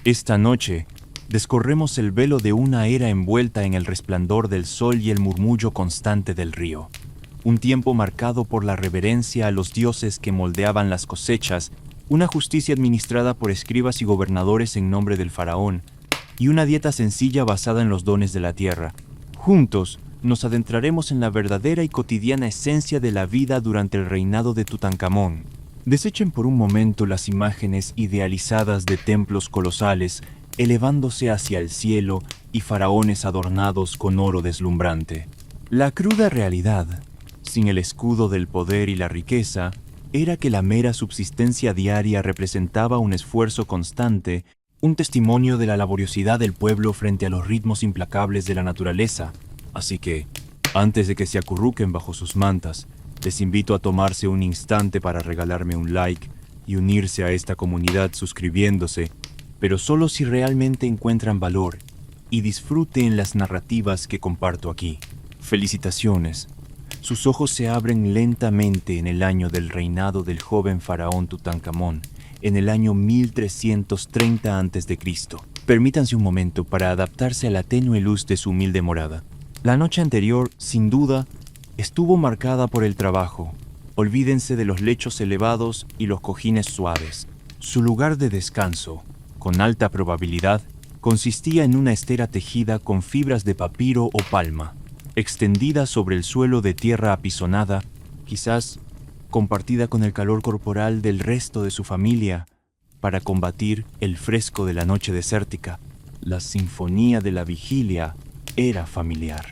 Esta noche, descorremos el velo de una era envuelta en el resplandor del sol y el murmullo constante del río. Un tiempo marcado por la reverencia a los dioses que moldeaban las cosechas, una justicia administrada por escribas y gobernadores en nombre del faraón, y una dieta sencilla basada en los dones de la tierra. Juntos, nos adentraremos en la verdadera y cotidiana esencia de la vida durante el reinado de Tutankamón. Desechen por un momento las imágenes idealizadas de templos colosales elevándose hacia el cielo y faraones adornados con oro deslumbrante. La cruda realidad, sin el escudo del poder y la riqueza, era que la mera subsistencia diaria representaba un esfuerzo constante, un testimonio de la laboriosidad del pueblo frente a los ritmos implacables de la naturaleza. Así que, antes de que se acurruquen bajo sus mantas, les invito a tomarse un instante para regalarme un like y unirse a esta comunidad suscribiéndose, pero solo si realmente encuentran valor y disfruten las narrativas que comparto aquí. Felicitaciones. Sus ojos se abren lentamente en el año del reinado del joven faraón Tutankamón, en el año 1330 a.C. Permítanse un momento para adaptarse a la tenue luz de su humilde morada. La noche anterior, sin duda, estuvo marcada por el trabajo. Olvídense de los lechos elevados y los cojines suaves. Su lugar de descanso, con alta probabilidad, consistía en una estera tejida con fibras de papiro o palma, extendida sobre el suelo de tierra apisonada, quizás compartida con el calor corporal del resto de su familia, para combatir el fresco de la noche desértica. La sinfonía de la vigilia era familiar.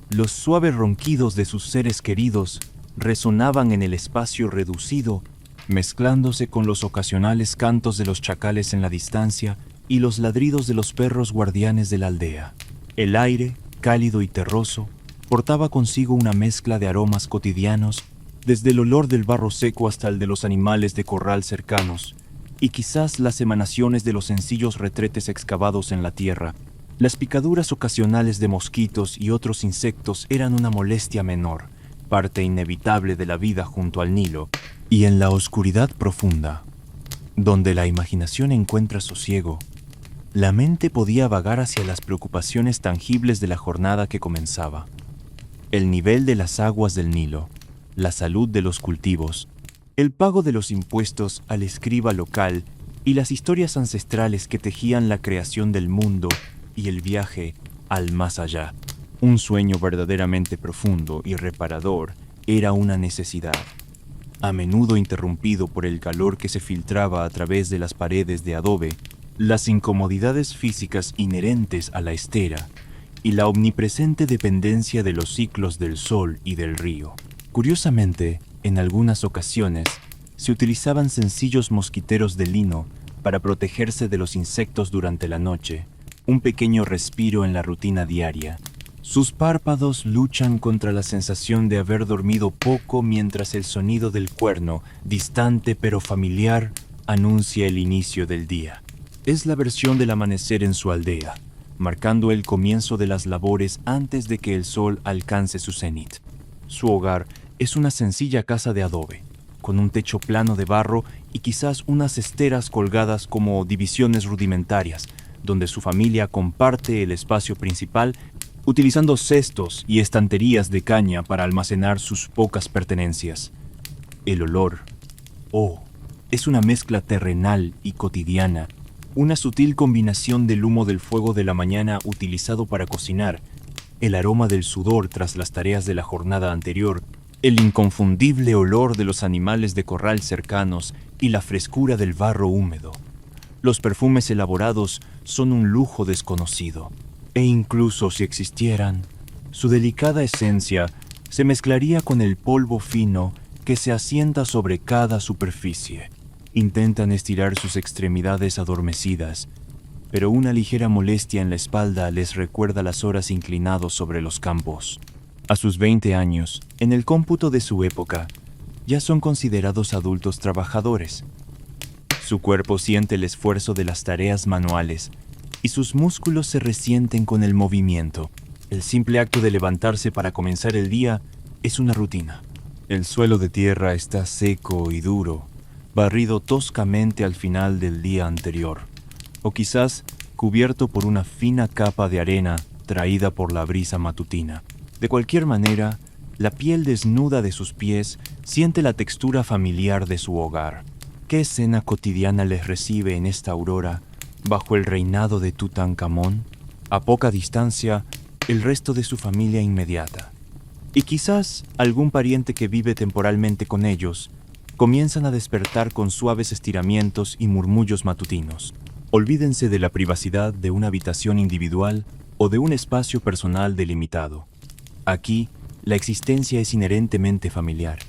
Los suaves ronquidos de sus seres queridos resonaban en el espacio reducido, mezclándose con los ocasionales cantos de los chacales en la distancia y los ladridos de los perros guardianes de la aldea. El aire, cálido y terroso, portaba consigo una mezcla de aromas cotidianos, desde el olor del barro seco hasta el de los animales de corral cercanos, y quizás las emanaciones de los sencillos retretes excavados en la tierra. Las picaduras ocasionales de mosquitos y otros insectos eran una molestia menor, parte inevitable de la vida junto al Nilo, y en la oscuridad profunda, donde la imaginación encuentra sosiego, la mente podía vagar hacia las preocupaciones tangibles de la jornada que comenzaba. El nivel de las aguas del Nilo, la salud de los cultivos, el pago de los impuestos al escriba local y las historias ancestrales que tejían la creación del mundo y el viaje al más allá. Un sueño verdaderamente profundo y reparador era una necesidad, a menudo interrumpido por el calor que se filtraba a través de las paredes de adobe, las incomodidades físicas inherentes a la estera y la omnipresente dependencia de los ciclos del sol y del río. Curiosamente, en algunas ocasiones, se utilizaban sencillos mosquiteros de lino para protegerse de los insectos durante la noche, un pequeño respiro en la rutina diaria. Sus párpados luchan contra la sensación de haber dormido poco mientras el sonido del cuerno, distante pero familiar, anuncia el inicio del día. Es la versión del amanecer en su aldea, marcando el comienzo de las labores antes de que el sol alcance su cenit. Su hogar es una sencilla casa de adobe, con un techo plano de barro y quizás unas esteras colgadas como divisiones rudimentarias, donde su familia comparte el espacio principal utilizando cestos y estanterías de caña para almacenar sus pocas pertenencias. El olor, es una mezcla terrenal y cotidiana, una sutil combinación del humo del fuego de la mañana utilizado para cocinar, el aroma del sudor tras las tareas de la jornada anterior, el inconfundible olor de los animales de corral cercanos y la frescura del barro húmedo. Los perfumes elaborados son un lujo desconocido, e incluso si existieran, su delicada esencia se mezclaría con el polvo fino que se asienta sobre cada superficie. Intentan estirar sus extremidades adormecidas, pero una ligera molestia en la espalda les recuerda las horas inclinados sobre los campos. A sus 20 años, en el cómputo de su época, ya son considerados adultos trabajadores. Su cuerpo siente el esfuerzo de las tareas manuales y sus músculos se resienten con el movimiento. El simple acto de levantarse para comenzar el día es una rutina. El suelo de tierra está seco y duro, barrido toscamente al final del día anterior. o quizás cubierto por una fina capa de arena traída por la brisa matutina. De cualquier manera, la piel desnuda de sus pies siente la textura familiar de su hogar. ¿Qué escena cotidiana les recibe en esta aurora bajo el reinado de Tutankamón? A poca distancia, el resto de su familia inmediata. Y quizás algún pariente que vive temporalmente con ellos comienzan a despertar con suaves estiramientos y murmullos matutinos. Olvídense de la privacidad de una habitación individual o de un espacio personal delimitado. Aquí, la existencia es inherentemente familiar,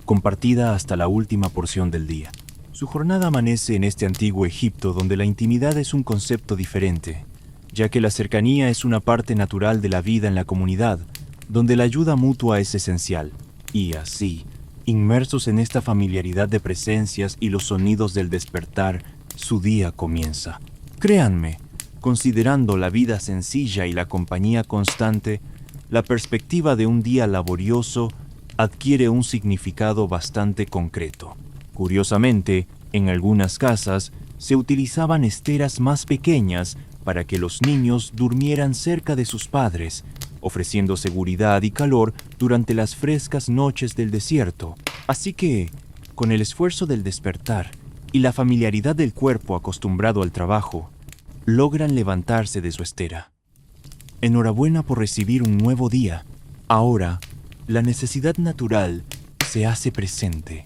compartida hasta la última porción del día. Su jornada amanece en este antiguo Egipto donde la intimidad es un concepto diferente, ya que la cercanía es una parte natural de la vida en la comunidad, donde la ayuda mutua es esencial. Y así, inmersos en esta familiaridad de presencias y los sonidos del despertar, su día comienza. Créanme, considerando la vida sencilla y la compañía constante, la perspectiva de un día laborioso adquiere un significado bastante concreto. Curiosamente, en algunas casas se utilizaban esteras más pequeñas para que los niños durmieran cerca de sus padres, ofreciendo seguridad y calor durante las frescas noches del desierto. Así que, con el esfuerzo del despertar y la familiaridad del cuerpo acostumbrado al trabajo, logran levantarse de su estera. Enhorabuena por recibir un nuevo día. Ahora, la necesidad natural se hace presente.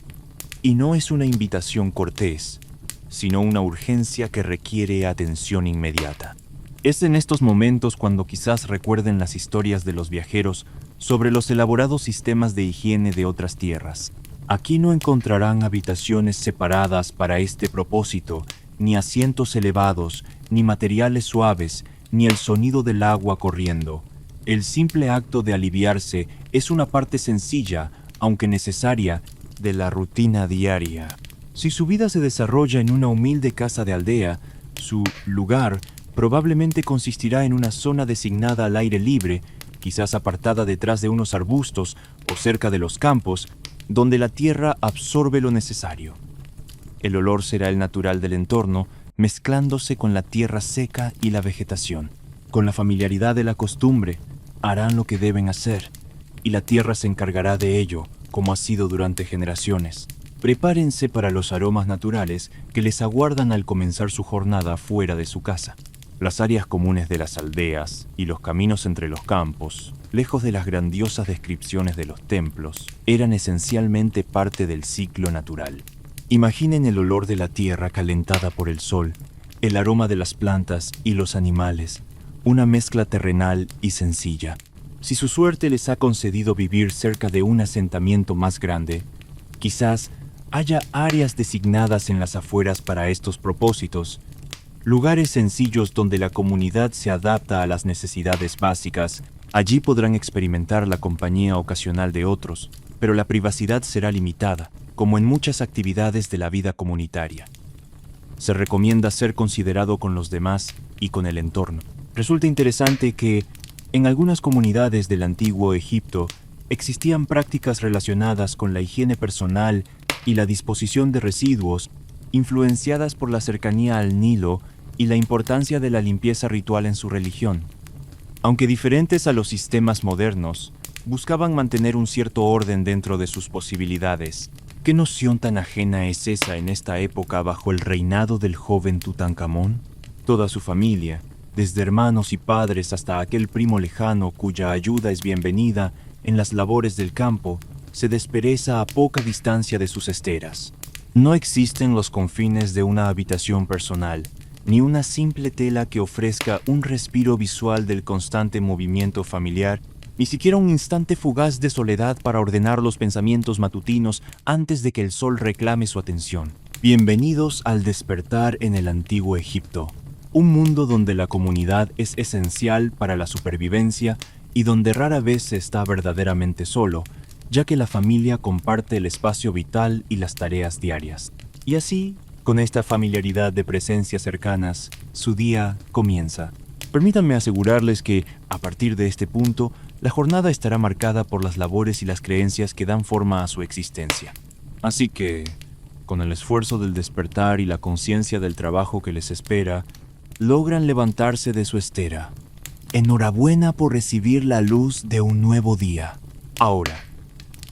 Y no es una invitación cortés, sino una urgencia que requiere atención inmediata. Es en estos momentos cuando quizás recuerden las historias de los viajeros sobre los elaborados sistemas de higiene de otras tierras. Aquí no encontrarán habitaciones separadas para este propósito, ni asientos elevados, ni materiales suaves, ni el sonido del agua corriendo. El simple acto de aliviarse es una parte sencilla, aunque necesaria, de la rutina diaria. Si su vida se desarrolla en una humilde casa de aldea, su lugar probablemente consistirá en una zona designada al aire libre, quizás apartada detrás de unos arbustos o cerca de los campos, donde la tierra absorbe lo necesario. El olor será el natural del entorno, mezclándose con la tierra seca y la vegetación. Con la familiaridad de la costumbre, harán lo que deben hacer, y la tierra se encargará de ello, como ha sido durante generaciones. Prepárense para los aromas naturales que les aguardan al comenzar su jornada fuera de su casa. Las áreas comunes de las aldeas y los caminos entre los campos, lejos de las grandiosas descripciones de los templos, eran esencialmente parte del ciclo natural. Imaginen el olor de la tierra calentada por el sol, el aroma de las plantas y los animales, una mezcla terrenal y sencilla. Si su suerte les ha concedido vivir cerca de un asentamiento más grande, quizás haya áreas designadas en las afueras para estos propósitos, lugares sencillos donde la comunidad se adapta a las necesidades básicas. Allí podrán experimentar la compañía ocasional de otros, pero la privacidad será limitada, como en muchas actividades de la vida comunitaria. Se recomienda ser considerado con los demás y con el entorno. Resulta interesante que, en algunas comunidades del antiguo Egipto, existían prácticas relacionadas con la higiene personal y la disposición de residuos, influenciadas por la cercanía al Nilo y la importancia de la limpieza ritual en su religión. Aunque diferentes a los sistemas modernos, buscaban mantener un cierto orden dentro de sus posibilidades. ¿Qué noción tan ajena es esa en esta época bajo el reinado del joven Tutankamón? Toda su familia, desde hermanos y padres hasta aquel primo lejano cuya ayuda es bienvenida en las labores del campo, se despereza a poca distancia de sus esteras. No existen los confines de una habitación personal, ni una simple tela que ofrezca un respiro visual del constante movimiento familiar, ni siquiera un instante fugaz de soledad para ordenar los pensamientos matutinos antes de que el sol reclame su atención. Bienvenidos al despertar en el antiguo Egipto, un mundo donde la comunidad es esencial para la supervivencia y donde rara vez se está verdaderamente solo, ya que la familia comparte el espacio vital y las tareas diarias. Y así, con esta familiaridad de presencias cercanas, su día comienza. Permítanme asegurarles que, a partir de este punto, la jornada estará marcada por las labores y las creencias que dan forma a su existencia. Así que, con el esfuerzo del despertar y la conciencia del trabajo que les espera, logran levantarse de su estera. Enhorabuena por recibir la luz de un nuevo día. Ahora,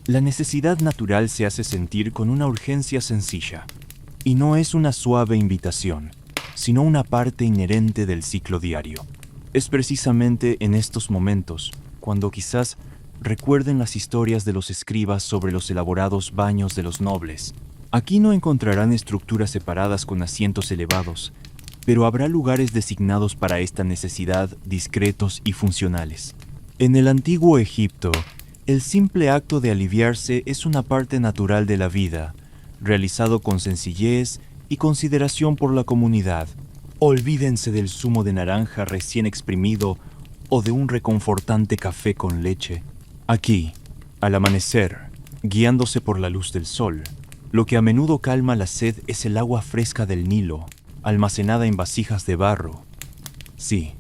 la necesidad natural se hace sentir con una urgencia sencilla, y no es una suave invitación, sino una parte inherente del ciclo diario. Es precisamente en estos momentos, cuando quizás recuerden las historias de los escribas sobre los elaborados baños de los nobles. Aquí no encontrarán estructuras separadas con asientos elevados, pero habrá lugares designados para esta necesidad, discretos y funcionales. En el antiguo Egipto, el simple acto de aliviarse es una parte natural de la vida, realizado con sencillez y consideración por la comunidad. Olvídense del zumo de naranja recién exprimido o de un reconfortante café con leche. Aquí, al amanecer, guiándose por la luz del sol, lo que a menudo calma la sed es el agua fresca del Nilo, almacenada en vasijas de barro. Sí,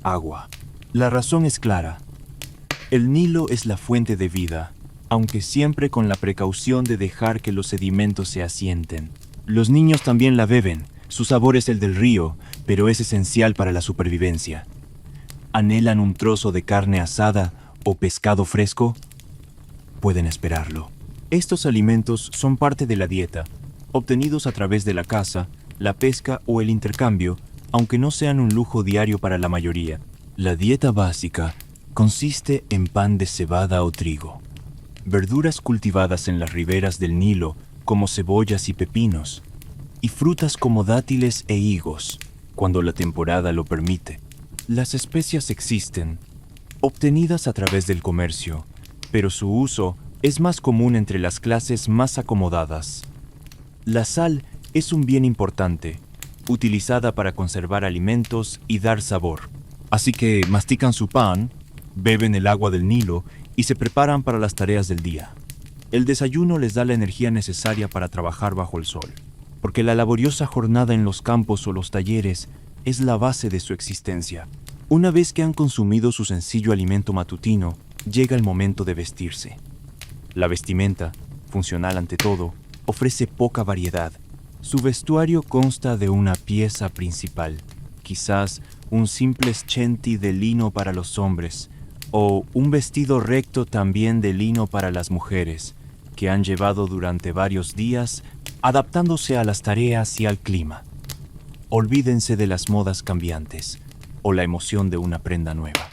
agua. La razón es clara. El Nilo es la fuente de vida, aunque siempre con la precaución de dejar que los sedimentos se asienten. Los niños también la beben, su sabor es el del río, pero es esencial para la supervivencia. ¿Anhelan un trozo de carne asada o pescado fresco? Pueden esperarlo. Estos alimentos son parte de la dieta, obtenidos a través de la caza, la pesca o el intercambio, aunque no sean un lujo diario para la mayoría. La dieta básica consiste en pan de cebada o trigo, verduras cultivadas en las riberas del Nilo, como cebollas y pepinos, y frutas como dátiles e higos, cuando la temporada lo permite. Las especias existen, obtenidas a través del comercio, pero su uso es más común entre las clases más acomodadas. La sal es un bien importante, utilizada para conservar alimentos y dar sabor. Así que mastican su pan, beben el agua del Nilo y se preparan para las tareas del día. El desayuno les da la energía necesaria para trabajar bajo el sol, porque la laboriosa jornada en los campos o los talleres es la base de su existencia. Una vez que han consumido su sencillo alimento matutino, llega el momento de vestirse. La vestimenta, funcional ante todo, ofrece poca variedad. Su vestuario consta de una pieza principal, quizás un simple schenti de lino para los hombres, o un vestido recto también de lino para las mujeres, que han llevado durante varios días adaptándose a las tareas y al clima. Olvídense de las modas cambiantes o la emoción de una prenda nueva.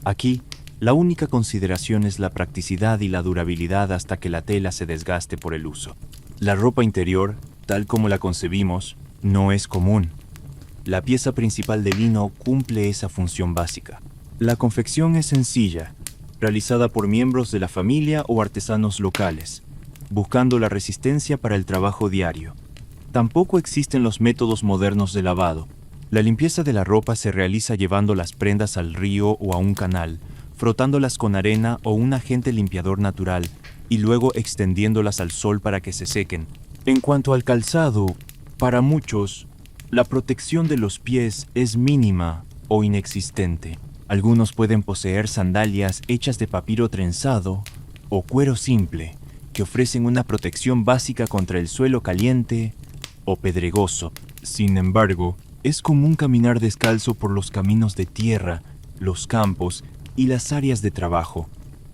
Aquí, la única consideración es la practicidad y la durabilidad hasta que la tela se desgaste por el uso. La ropa interior, tal como la concebimos, no es común. La pieza principal de lino cumple esa función básica. La confección es sencilla, realizada por miembros de la familia o artesanos locales, buscando la resistencia para el trabajo diario. Tampoco existen los métodos modernos de lavado. La limpieza de la ropa se realiza llevando las prendas al río o a un canal, frotándolas con arena o un agente limpiador natural y luego extendiéndolas al sol para que se sequen. En cuanto al calzado, para muchos, la protección de los pies es mínima o inexistente. Algunos pueden poseer sandalias hechas de papiro trenzado o cuero simple, que ofrecen una protección básica contra el suelo caliente o pedregoso. Sin embargo, es común caminar descalzo por los caminos de tierra, los campos y las áreas de trabajo.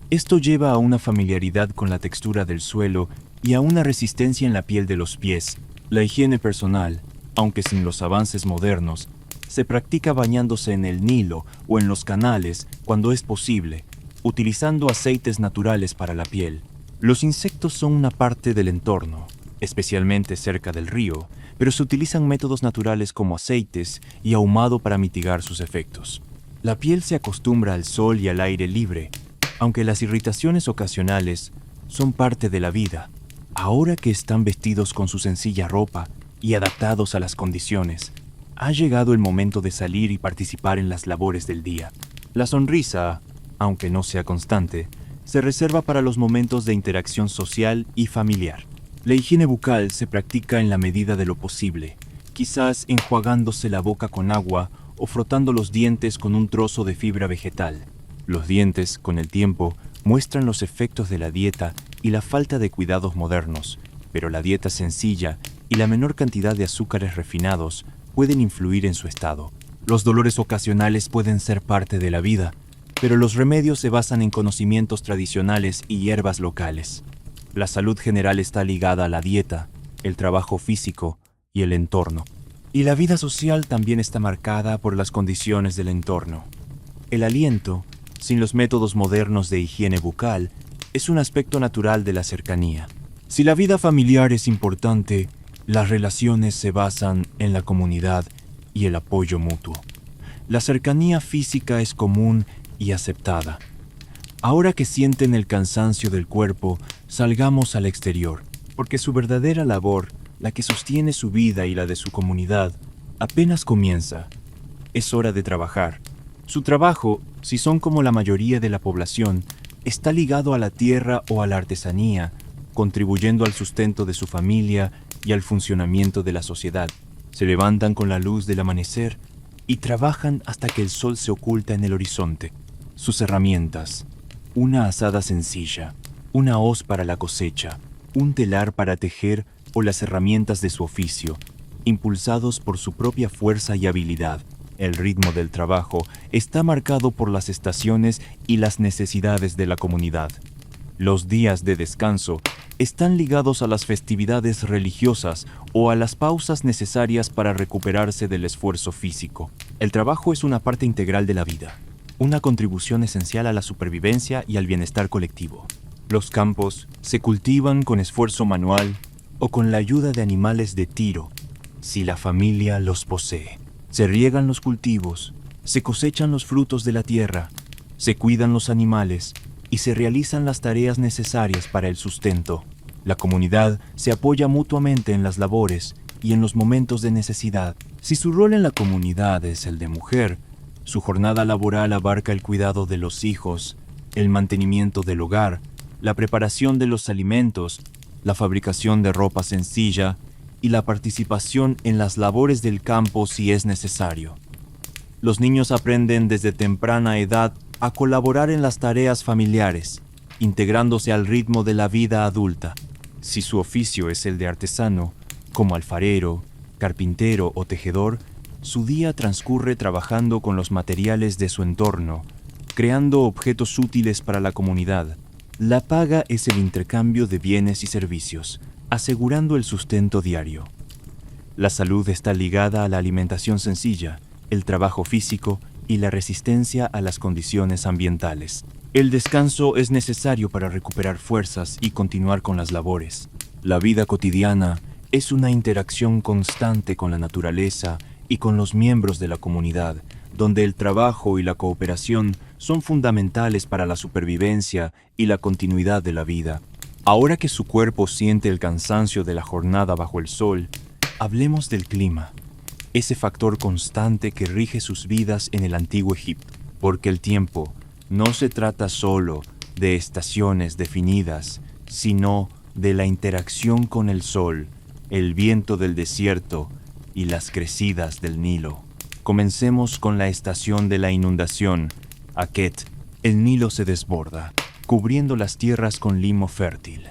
Esto lleva a una familiaridad con la textura del suelo y a una resistencia en la piel de los pies. La higiene personal, aunque sin los avances modernos, se practica bañándose en el Nilo o en los canales cuando es posible, utilizando aceites naturales para la piel. Los insectos son una parte del entorno, especialmente cerca del río, pero se utilizan métodos naturales como aceites y ahumado para mitigar sus efectos. La piel se acostumbra al sol y al aire libre, aunque las irritaciones ocasionales son parte de la vida. Ahora que están vestidos con su sencilla ropa y adaptados a las condiciones, ha llegado el momento de salir y participar en las labores del día. La sonrisa, aunque no sea constante, se reserva para los momentos de interacción social y familiar. La higiene bucal se practica en la medida de lo posible, quizás enjuagándose la boca con agua o frotando los dientes con un trozo de fibra vegetal. Los dientes, con el tiempo, muestran los efectos de la dieta y la falta de cuidados modernos, pero la dieta sencilla y la menor cantidad de azúcares refinados pueden influir en su estado. Los dolores ocasionales pueden ser parte de la vida, pero los remedios se basan en conocimientos tradicionales y hierbas locales. La salud general está ligada a la dieta, el trabajo físico y el entorno. Y la vida social también está marcada por las condiciones del entorno. El aliento, sin los métodos modernos de higiene bucal, es un aspecto natural de la cercanía. Si la vida familiar es importante, las relaciones se basan en la comunidad y el apoyo mutuo. La cercanía física es común y aceptada. Ahora que sienten el cansancio del cuerpo, salgamos al exterior, porque su verdadera labor, la que sostiene su vida y la de su comunidad, apenas comienza. Es hora de trabajar. Su trabajo, si son como la mayoría de la población, está ligado a la tierra o a la artesanía, contribuyendo al sustento de su familia y al funcionamiento de la sociedad. Se levantan con la luz del amanecer y trabajan hasta que el sol se oculta en el horizonte. Sus herramientas: una azada sencilla, una hoz para la cosecha, un telar para tejer o las herramientas de su oficio, impulsados por su propia fuerza y habilidad. El ritmo del trabajo está marcado por las estaciones y las necesidades de la comunidad. Los días de descanso están ligados a las festividades religiosas o a las pausas necesarias para recuperarse del esfuerzo físico. El trabajo es una parte integral de la vida, una contribución esencial a la supervivencia y al bienestar colectivo. Los campos se cultivan con esfuerzo manual o con la ayuda de animales de tiro, si la familia los posee. Se riegan los cultivos, se cosechan los frutos de la tierra, se cuidan los animales y se realizan las tareas necesarias para el sustento. La comunidad se apoya mutuamente en las labores y en los momentos de necesidad. Si su rol en la comunidad es el de mujer, su jornada laboral abarca el cuidado de los hijos, el mantenimiento del hogar, la preparación de los alimentos, la fabricación de ropa sencilla y la participación en las labores del campo si es necesario. Los niños aprenden desde temprana edad a colaborar en las tareas familiares, integrándose al ritmo de la vida adulta. Si su oficio es el de artesano, como alfarero, carpintero o tejedor, su día transcurre trabajando con los materiales de su entorno, creando objetos útiles para la comunidad. La paga es el intercambio de bienes y servicios, asegurando el sustento diario. La salud está ligada a la alimentación sencilla, el trabajo físico y la resistencia a las condiciones ambientales. El descanso es necesario para recuperar fuerzas y continuar con las labores. La vida cotidiana es una interacción constante con la naturaleza y con los miembros de la comunidad, donde el trabajo y la cooperación son fundamentales para la supervivencia y la continuidad de la vida. Ahora que su cuerpo siente el cansancio de la jornada bajo el sol, hablemos del clima, ese factor constante que rige sus vidas en el antiguo Egipto, porque el tiempo no se trata solo de estaciones definidas, sino de la interacción con el sol, el viento del desierto y las crecidas del Nilo. Comencemos con la estación de la inundación. Aquest, el Nilo se desborda, cubriendo las tierras con limo fértil.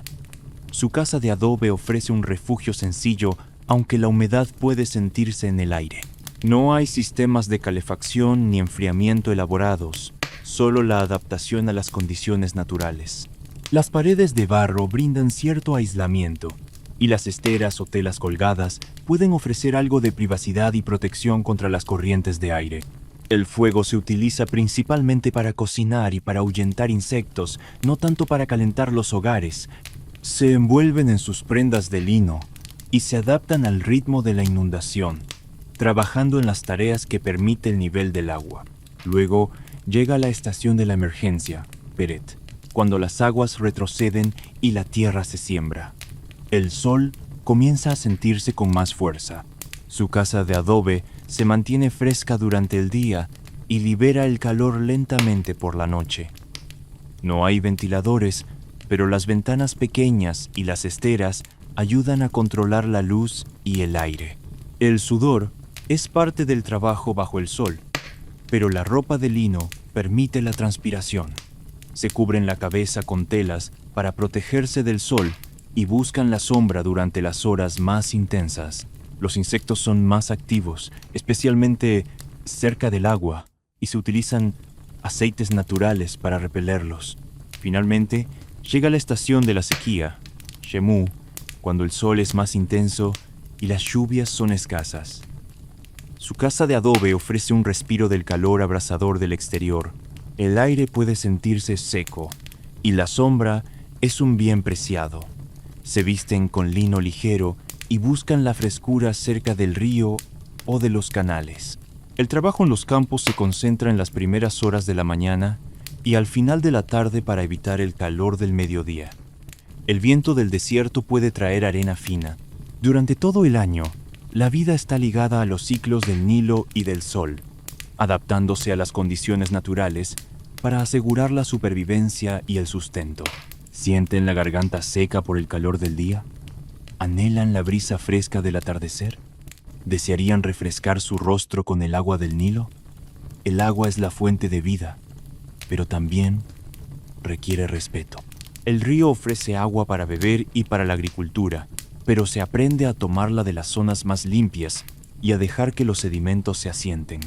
Su casa de adobe ofrece un refugio sencillo, aunque la humedad puede sentirse en el aire. No hay sistemas de calefacción ni enfriamiento elaborados, solo la adaptación a las condiciones naturales. Las paredes de barro brindan cierto aislamiento, y las esteras o telas colgadas pueden ofrecer algo de privacidad y protección contra las corrientes de aire. El fuego se utiliza principalmente para cocinar y para ahuyentar insectos, no tanto para calentar los hogares. Se envuelven en sus prendas de lino y se adaptan al ritmo de la inundación, trabajando en las tareas que permite el nivel del agua. Luego llega la estación de la emergencia, Peret, cuando las aguas retroceden y la tierra se siembra. El sol comienza a sentirse con más fuerza. Su casa de adobe se mantiene fresca durante el día y libera el calor lentamente por la noche. No hay ventiladores, pero las ventanas pequeñas y las esteras ayudan a controlar la luz y el aire. El sudor es parte del trabajo bajo el sol, pero la ropa de lino permite la transpiración. Se cubren la cabeza con telas para protegerse del sol y buscan la sombra durante las horas más intensas. Los insectos son más activos, especialmente cerca del agua, y se utilizan aceites naturales para repelerlos. Finalmente, llega la estación de la sequía, Shemu, cuando el sol es más intenso y las lluvias son escasas. Su casa de adobe ofrece un respiro del calor abrasador del exterior. El aire puede sentirse seco y la sombra es un bien preciado. Se visten con lino ligero y buscan la frescura cerca del río o de los canales. El trabajo en los campos se concentra en las primeras horas de la mañana y al final de la tarde para evitar el calor del mediodía. El viento del desierto puede traer arena fina. Durante todo el año, la vida está ligada a los ciclos del Nilo y del Sol, adaptándose a las condiciones naturales para asegurar la supervivencia y el sustento. ¿Sienten la garganta seca por el calor del día? ¿Anhelan la brisa fresca del atardecer? ¿Desearían refrescar su rostro con el agua del Nilo? El agua es la fuente de vida, pero también requiere respeto. El río ofrece agua para beber y para la agricultura, pero se aprende a tomarla de las zonas más limpias y a dejar que los sedimentos se asienten.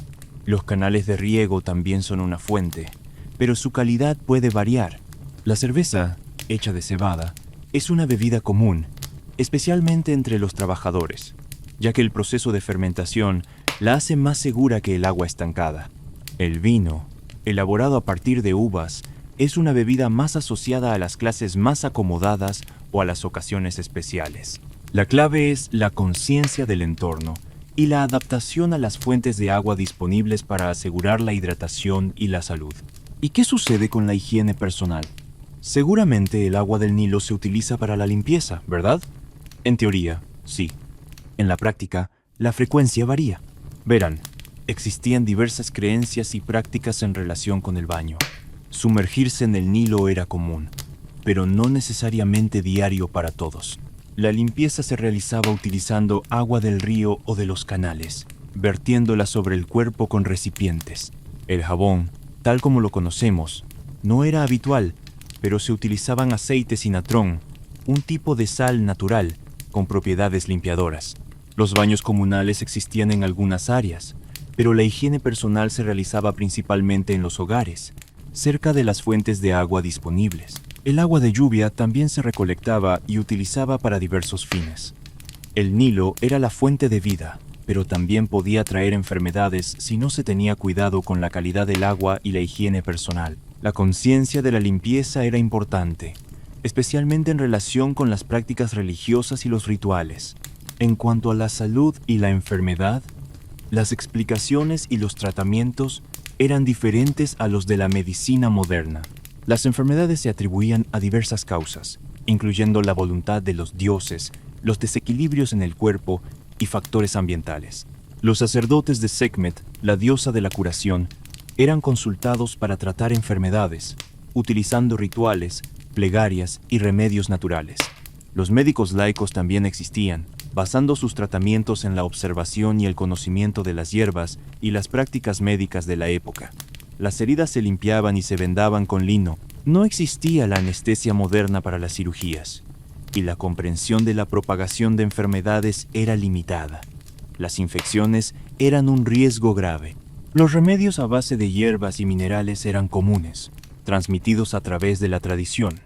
Los canales de riego también son una fuente, pero su calidad puede variar. La cerveza, hecha de cebada, es una bebida común, especialmente entre los trabajadores, ya que el proceso de fermentación la hace más segura que el agua estancada. El vino, elaborado a partir de uvas, es una bebida más asociada a las clases más acomodadas o a las ocasiones especiales. La clave es la conciencia del entorno y la adaptación a las fuentes de agua disponibles para asegurar la hidratación y la salud. ¿Y qué sucede con la higiene personal? Seguramente el agua del Nilo se utiliza para la limpieza, ¿verdad? En teoría, sí. En la práctica, la frecuencia varía. Verán, existían diversas creencias y prácticas en relación con el baño. Sumergirse en el Nilo era común, pero no necesariamente diario para todos. La limpieza se realizaba utilizando agua del río o de los canales, vertiéndola sobre el cuerpo con recipientes. El jabón, tal como lo conocemos, no era habitual, pero se utilizaban aceites y natrón, un tipo de sal natural con propiedades limpiadoras. Los baños comunales existían en algunas áreas, pero la higiene personal se realizaba principalmente en los hogares, cerca de las fuentes de agua disponibles. El agua de lluvia también se recolectaba y utilizaba para diversos fines. El Nilo era la fuente de vida, pero también podía traer enfermedades si no se tenía cuidado con la calidad del agua y la higiene personal. La conciencia de la limpieza era importante, especialmente en relación con las prácticas religiosas y los rituales. En cuanto a la salud y la enfermedad, las explicaciones y los tratamientos eran diferentes a los de la medicina moderna. Las enfermedades se atribuían a diversas causas, incluyendo la voluntad de los dioses, los desequilibrios en el cuerpo y factores ambientales. Los sacerdotes de Sekhmet, la diosa de la curación, eran consultados para tratar enfermedades, utilizando rituales, plegarias y remedios naturales. Los médicos laicos también existían, basando sus tratamientos en la observación y el conocimiento de las hierbas y las prácticas médicas de la época. Las heridas se limpiaban y se vendaban con lino. No existía la anestesia moderna para las cirugías, y la comprensión de la propagación de enfermedades era limitada. Las infecciones eran un riesgo grave. Los remedios a base de hierbas y minerales eran comunes, transmitidos a través de la tradición.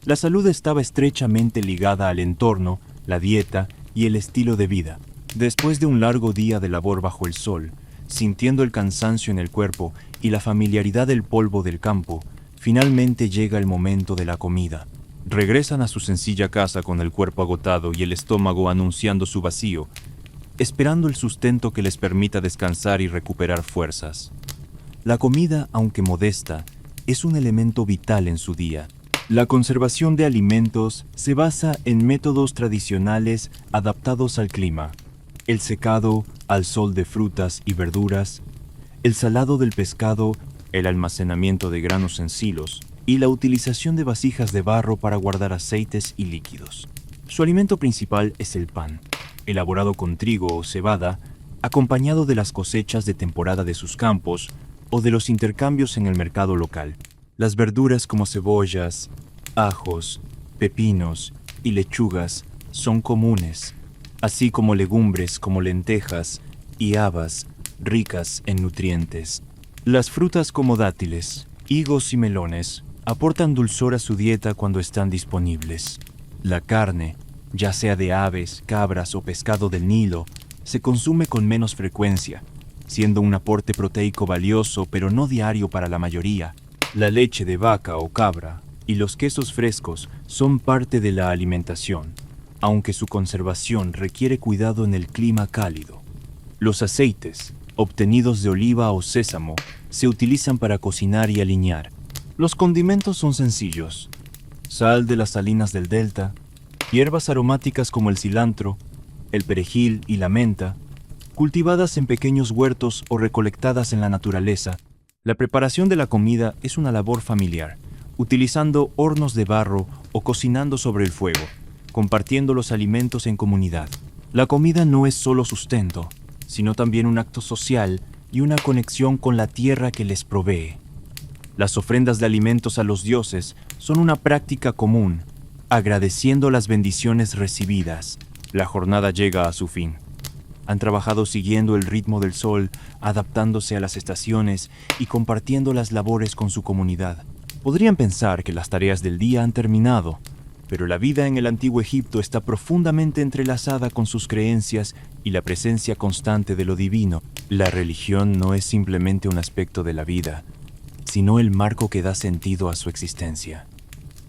La salud estaba estrechamente ligada al entorno, la dieta y el estilo de vida. Después de un largo día de labor bajo el sol, sintiendo el cansancio en el cuerpo y la familiaridad del polvo del campo, finalmente llega el momento de la comida. Regresan a su sencilla casa con el cuerpo agotado y el estómago anunciando su vacío, esperando el sustento que les permita descansar y recuperar fuerzas. La comida, aunque modesta, es un elemento vital en su día. La conservación de alimentos se basa en métodos tradicionales adaptados al clima. El secado al sol de frutas y verduras, el salado del pescado, el almacenamiento de granos en silos y la utilización de vasijas de barro para guardar aceites y líquidos. Su alimento principal es el pan, elaborado con trigo o cebada, acompañado de las cosechas de temporada de sus campos o de los intercambios en el mercado local. Las verduras como cebollas, ajos, pepinos y lechugas son comunes, así como legumbres como lentejas y habas ricas en nutrientes. Las frutas como dátiles, higos y melones aportan dulzor a su dieta cuando están disponibles. La carne, ya sea de aves, cabras o pescado del Nilo, se consume con menos frecuencia, siendo un aporte proteico valioso pero no diario para la mayoría. La leche de vaca o cabra y los quesos frescos son parte de la alimentación, aunque su conservación requiere cuidado en el clima cálido. Los aceites, obtenidos de oliva o sésamo, se utilizan para cocinar y aliñar. Los condimentos son sencillos: sal de las salinas del delta, hierbas aromáticas como el cilantro, el perejil y la menta, cultivadas en pequeños huertos o recolectadas en la naturaleza. La preparación de la comida es una labor familiar, utilizando hornos de barro o cocinando sobre el fuego, compartiendo los alimentos en comunidad. La comida no es solo sustento, sino también un acto social y una conexión con la tierra que les provee. Las ofrendas de alimentos a los dioses son una práctica común. Agradeciendo las bendiciones recibidas, la jornada llega a su fin. Han trabajado siguiendo el ritmo del sol, adaptándose a las estaciones y compartiendo las labores con su comunidad. Podrían pensar que las tareas del día han terminado, pero la vida en el antiguo Egipto está profundamente entrelazada con sus creencias y la presencia constante de lo divino. La religión no es simplemente un aspecto de la vida, sino el marco que da sentido a su existencia.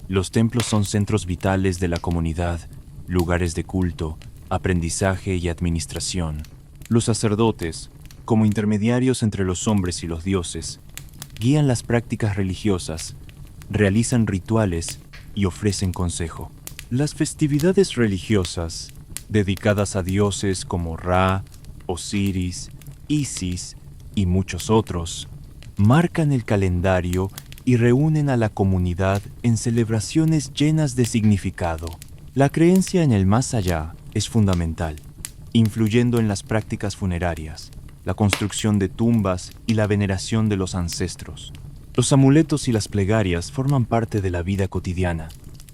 Los templos son centros vitales de la comunidad, lugares de culto, aprendizaje y administración. Los sacerdotes, como intermediarios entre los hombres y los dioses, guían las prácticas religiosas, realizan rituales y ofrecen consejo. Las festividades religiosas, dedicadas a dioses como Ra, Osiris, Isis y muchos otros, marcan el calendario y reúnen a la comunidad en celebraciones llenas de significado. La creencia en el más allá es fundamental, influyendo en las prácticas funerarias, la construcción de tumbas y la veneración de los ancestros. Los amuletos y las plegarias forman parte de la vida cotidiana,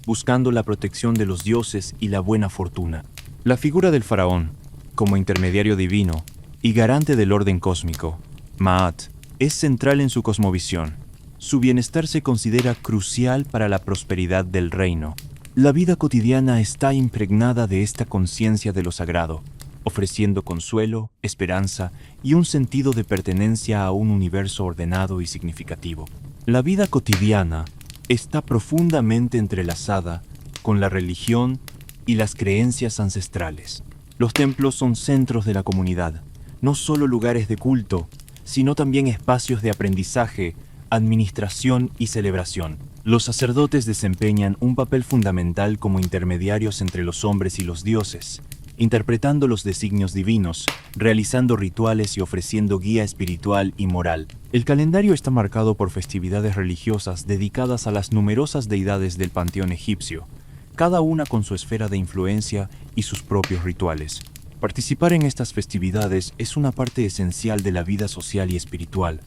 buscando la protección de los dioses y la buena fortuna. La figura del faraón, como intermediario divino y garante del orden cósmico, Maat, es central en su cosmovisión. Su bienestar se considera crucial para la prosperidad del reino. La vida cotidiana está impregnada de esta conciencia de lo sagrado, ofreciendo consuelo, esperanza y un sentido de pertenencia a un universo ordenado y significativo. La vida cotidiana está profundamente entrelazada con la religión y las creencias ancestrales. Los templos son centros de la comunidad, no solo lugares de culto, sino también espacios de aprendizaje, administración y celebración. Los sacerdotes desempeñan un papel fundamental como intermediarios entre los hombres y los dioses, interpretando los designios divinos, realizando rituales y ofreciendo guía espiritual y moral. El calendario está marcado por festividades religiosas dedicadas a las numerosas deidades del panteón egipcio, cada una con su esfera de influencia y sus propios rituales. Participar en estas festividades es una parte esencial de la vida social y espiritual,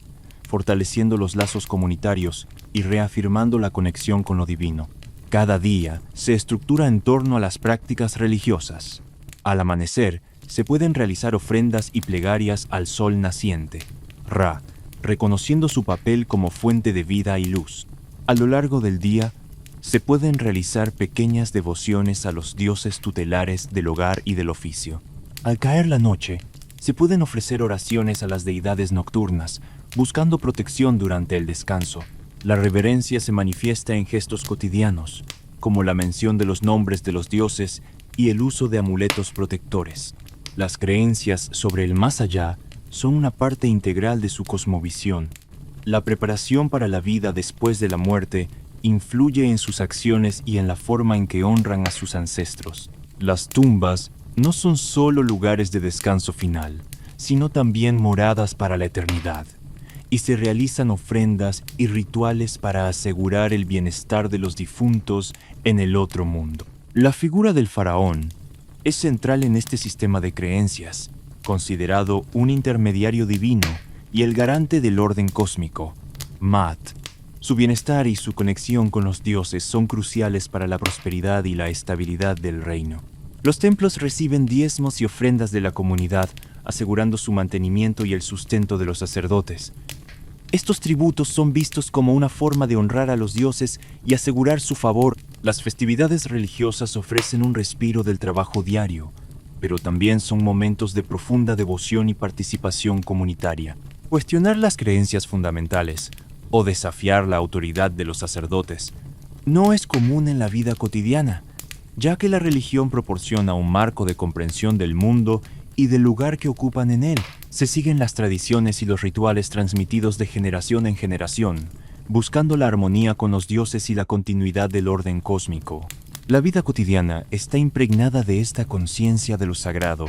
fortaleciendo los lazos comunitarios y reafirmando la conexión con lo divino. Cada día se estructura en torno a las prácticas religiosas. Al amanecer, se pueden realizar ofrendas y plegarias al sol naciente, Ra, reconociendo su papel como fuente de vida y luz. A lo largo del día, se pueden realizar pequeñas devociones a los dioses tutelares del hogar y del oficio. Al caer la noche, se pueden ofrecer oraciones a las deidades nocturnas, buscando protección durante el descanso. La reverencia se manifiesta en gestos cotidianos, como la mención de los nombres de los dioses y el uso de amuletos protectores. Las creencias sobre el más allá son una parte integral de su cosmovisión. La preparación para la vida después de la muerte influye en sus acciones y en la forma en que honran a sus ancestros. Las tumbas no son solo lugares de descanso final, sino también moradas para la eternidad, y se realizan ofrendas y rituales para asegurar el bienestar de los difuntos en el otro mundo. La figura del faraón es central en este sistema de creencias, considerado un intermediario divino y el garante del orden cósmico, Maat. Su bienestar y su conexión con los dioses son cruciales para la prosperidad y la estabilidad del reino. Los templos reciben diezmos y ofrendas de la comunidad, asegurando su mantenimiento y el sustento de los sacerdotes. Estos tributos son vistos como una forma de honrar a los dioses y asegurar su favor. Las festividades religiosas ofrecen un respiro del trabajo diario, pero también son momentos de profunda devoción y participación comunitaria. Cuestionar las creencias fundamentales o desafiar la autoridad de los sacerdotes no es común en la vida cotidiana, ya que la religión proporciona un marco de comprensión del mundo y del lugar que ocupan en él. Se siguen las tradiciones y los rituales transmitidos de generación en generación, buscando la armonía con los dioses y la continuidad del orden cósmico. La vida cotidiana está impregnada de esta conciencia de lo sagrado,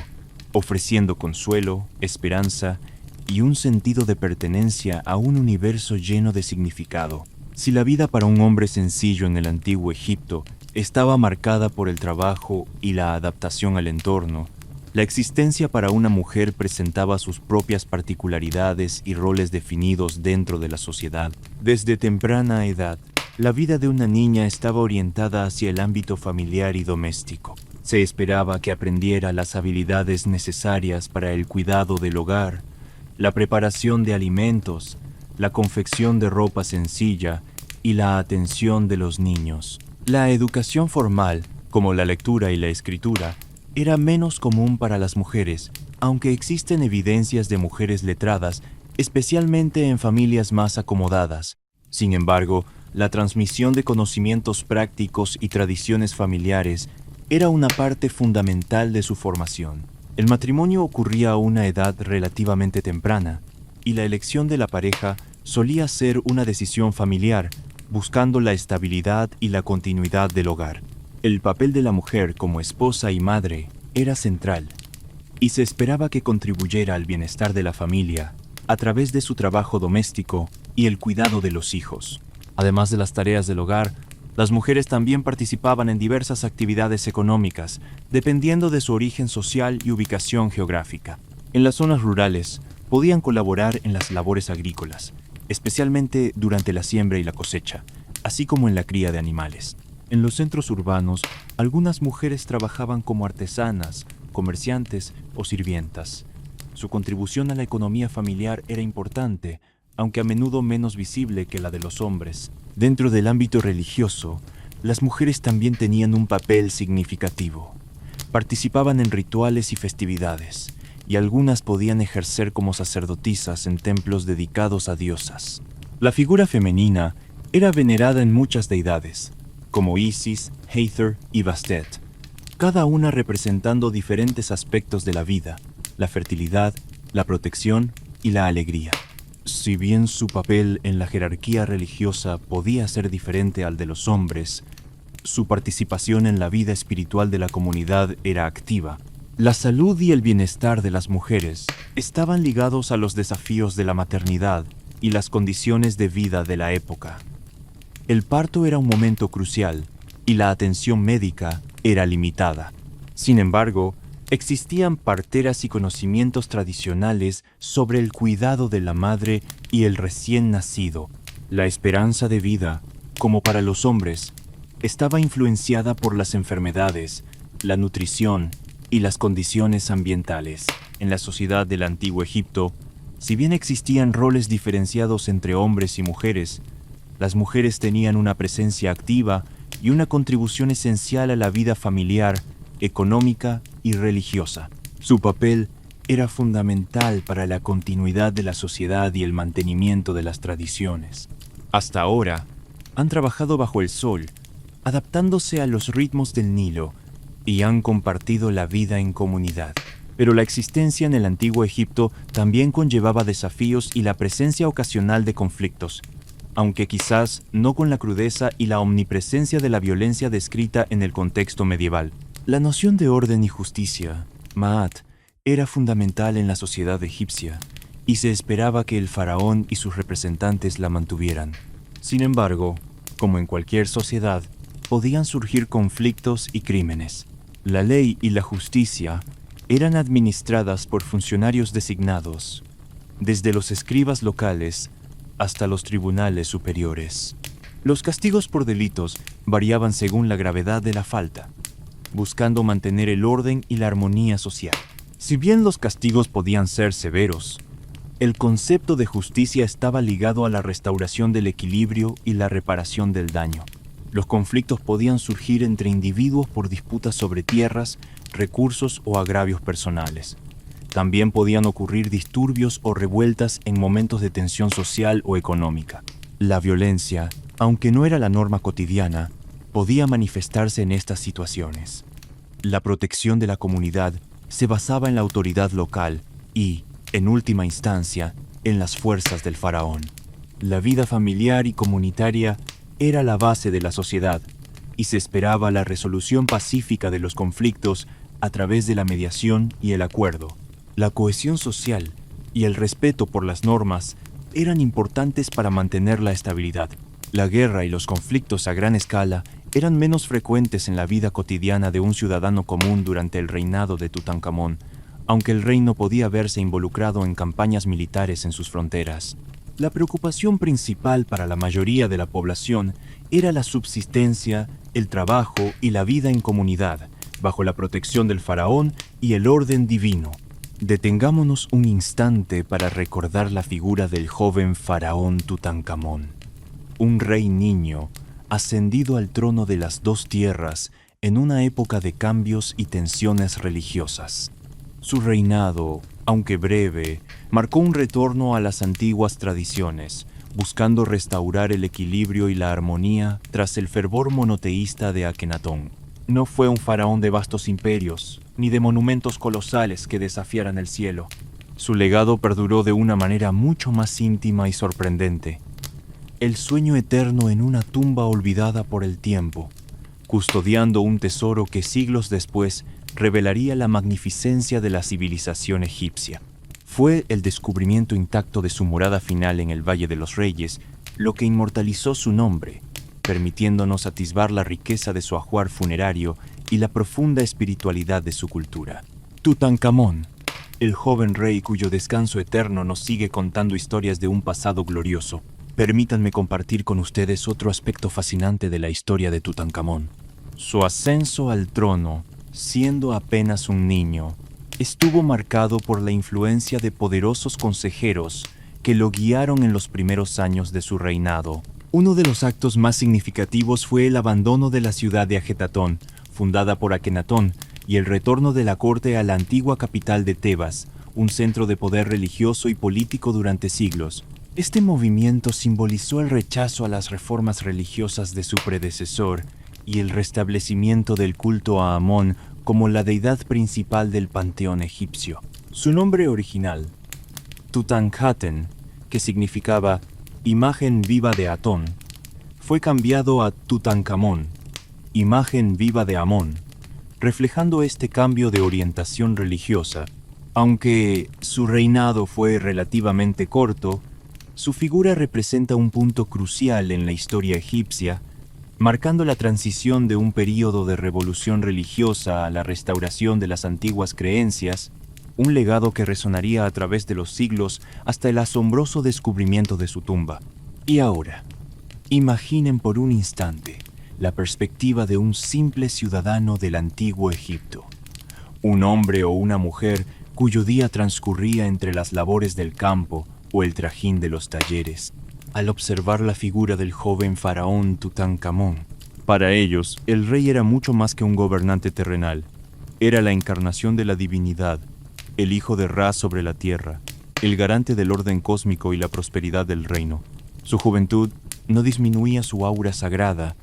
ofreciendo consuelo, esperanza y un sentido de pertenencia a un universo lleno de significado. Si la vida para un hombre sencillo en el antiguo Egipto estaba marcada por el trabajo y la adaptación al entorno, la existencia para una mujer presentaba sus propias particularidades y roles definidos dentro de la sociedad. Desde temprana edad, la vida de una niña estaba orientada hacia el ámbito familiar y doméstico. Se esperaba que aprendiera las habilidades necesarias para el cuidado del hogar, la preparación de alimentos, la confección de ropa sencilla y la atención de los niños. La educación formal, como la lectura y la escritura, era menos común para las mujeres, aunque existen evidencias de mujeres letradas, especialmente en familias más acomodadas. Sin embargo, la transmisión de conocimientos prácticos y tradiciones familiares era una parte fundamental de su formación. El matrimonio ocurría a una edad relativamente temprana, y la elección de la pareja solía ser una decisión familiar, buscando la estabilidad y la continuidad del hogar. El papel de la mujer como esposa y madre era central, y se esperaba que contribuyera al bienestar de la familia a través de su trabajo doméstico y el cuidado de los hijos. Además de las tareas del hogar, las mujeres también participaban en diversas actividades económicas, dependiendo de su origen social y ubicación geográfica. En las zonas rurales, podían colaborar en las labores agrícolas, especialmente durante la siembra y la cosecha, así como en la cría de animales. En los centros urbanos, algunas mujeres trabajaban como artesanas, comerciantes o sirvientas. Su contribución a la economía familiar era importante, aunque a menudo menos visible que la de los hombres. Dentro del ámbito religioso, las mujeres también tenían un papel significativo. Participaban en rituales y festividades, y algunas podían ejercer como sacerdotisas en templos dedicados a diosas. La figura femenina era venerada en muchas deidades, como Isis, Hathor y Bastet, cada una representando diferentes aspectos de la vida, la fertilidad, la protección y la alegría. Si bien su papel en la jerarquía religiosa podía ser diferente al de los hombres, su participación en la vida espiritual de la comunidad era activa. La salud y el bienestar de las mujeres estaban ligados a los desafíos de la maternidad y las condiciones de vida de la época. El parto era un momento crucial y la atención médica era limitada. Sin embargo, existían parteras y conocimientos tradicionales sobre el cuidado de la madre y el recién nacido. La esperanza de vida, como para los hombres, estaba influenciada por las enfermedades, la nutrición y las condiciones ambientales. En la sociedad del Antiguo Egipto, si bien existían roles diferenciados entre hombres y mujeres, las mujeres tenían una presencia activa y una contribución esencial a la vida familiar, económica y religiosa. Su papel era fundamental para la continuidad de la sociedad y el mantenimiento de las tradiciones. Hasta ahora, han trabajado bajo el sol, adaptándose a los ritmos del Nilo, y han compartido la vida en comunidad. Pero la existencia en el Antiguo Egipto también conllevaba desafíos y la presencia ocasional de conflictos, aunque quizás no con la crudeza y la omnipresencia de la violencia descrita en el contexto medieval. La noción de orden y justicia, Ma'at, era fundamental en la sociedad egipcia, y se esperaba que el faraón y sus representantes la mantuvieran. Sin embargo, como en cualquier sociedad, podían surgir conflictos y crímenes. La ley y la justicia eran administradas por funcionarios designados, desde los escribas locales hasta los tribunales superiores. Los castigos por delitos variaban según la gravedad de la falta. buscando mantener el orden y la armonía social. Si bien los castigos podían ser severos, el concepto de justicia estaba ligado a la restauración del equilibrio y la reparación del daño. Los conflictos podían surgir entre individuos por disputas sobre tierras, recursos o agravios personales. También podían ocurrir disturbios o revueltas en momentos de tensión social o económica. La violencia, aunque no era la norma cotidiana, podía manifestarse en estas situaciones. La protección de la comunidad se basaba en la autoridad local y, en última instancia, en las fuerzas del faraón. La vida familiar y comunitaria era la base de la sociedad y se esperaba la resolución pacífica de los conflictos a través de la mediación y el acuerdo. La cohesión social y el respeto por las normas eran importantes para mantener la estabilidad. La guerra y los conflictos a gran escala eran menos frecuentes en la vida cotidiana de un ciudadano común durante el reinado de Tutankamón, aunque el reino podía verse involucrado en campañas militares en sus fronteras. La preocupación principal para la mayoría de la población era la subsistencia, el trabajo y la vida en comunidad, bajo la protección del faraón y el orden divino. Detengámonos un instante para recordar la figura del joven faraón Tutankamón, un rey niño ascendido al trono de las dos tierras en una época de cambios y tensiones religiosas. Su reinado, aunque breve, marcó un retorno a las antiguas tradiciones, buscando restaurar el equilibrio y la armonía tras el fervor monoteísta de Akenatón. No fue un faraón de vastos imperios, ni de monumentos colosales que desafiaran el cielo. Su legado perduró de una manera mucho más íntima y sorprendente. El sueño eterno en una tumba olvidada por el tiempo, custodiando un tesoro que siglos después revelaría la magnificencia de la civilización egipcia. Fue el descubrimiento intacto de su morada final en el Valle de los Reyes lo que inmortalizó su nombre, permitiéndonos atisbar la riqueza de su ajuar funerario y la profunda espiritualidad de su cultura. Tutankamón, el joven rey cuyo descanso eterno nos sigue contando historias de un pasado glorioso. Permítanme compartir con ustedes otro aspecto fascinante de la historia de Tutankamón. Su ascenso al trono, siendo apenas un niño, estuvo marcado por la influencia de poderosos consejeros que lo guiaron en los primeros años de su reinado. Uno de los actos más significativos fue el abandono de la ciudad de Ajetatón, fundada por Akenatón, y el retorno de la corte a la antigua capital de Tebas, un centro de poder religioso y político durante siglos. Este movimiento simbolizó el rechazo a las reformas religiosas de su predecesor y el restablecimiento del culto a Amón como la deidad principal del panteón egipcio. Su nombre original, Tutankhaten, que significaba imagen viva de Atón, fue cambiado a Tutankamón, imagen viva de Amón, reflejando este cambio de orientación religiosa. Aunque su reinado fue relativamente corto, su figura representa un punto crucial en la historia egipcia, marcando la transición de un período de revolución religiosa a la restauración de las antiguas creencias, un legado que resonaría a través de los siglos hasta el asombroso descubrimiento de su tumba. Y ahora, imaginen por un instante la perspectiva de un simple ciudadano del antiguo Egipto, un hombre o una mujer cuyo día transcurría entre las labores del campo o el trajín de los talleres, al observar la figura del joven faraón Tutankamón. Para ellos, el rey era mucho más que un gobernante terrenal. Era la encarnación de la divinidad, el hijo de Ra sobre la tierra, el garante del orden cósmico y la prosperidad del reino. Su juventud no disminuía su aura sagrada,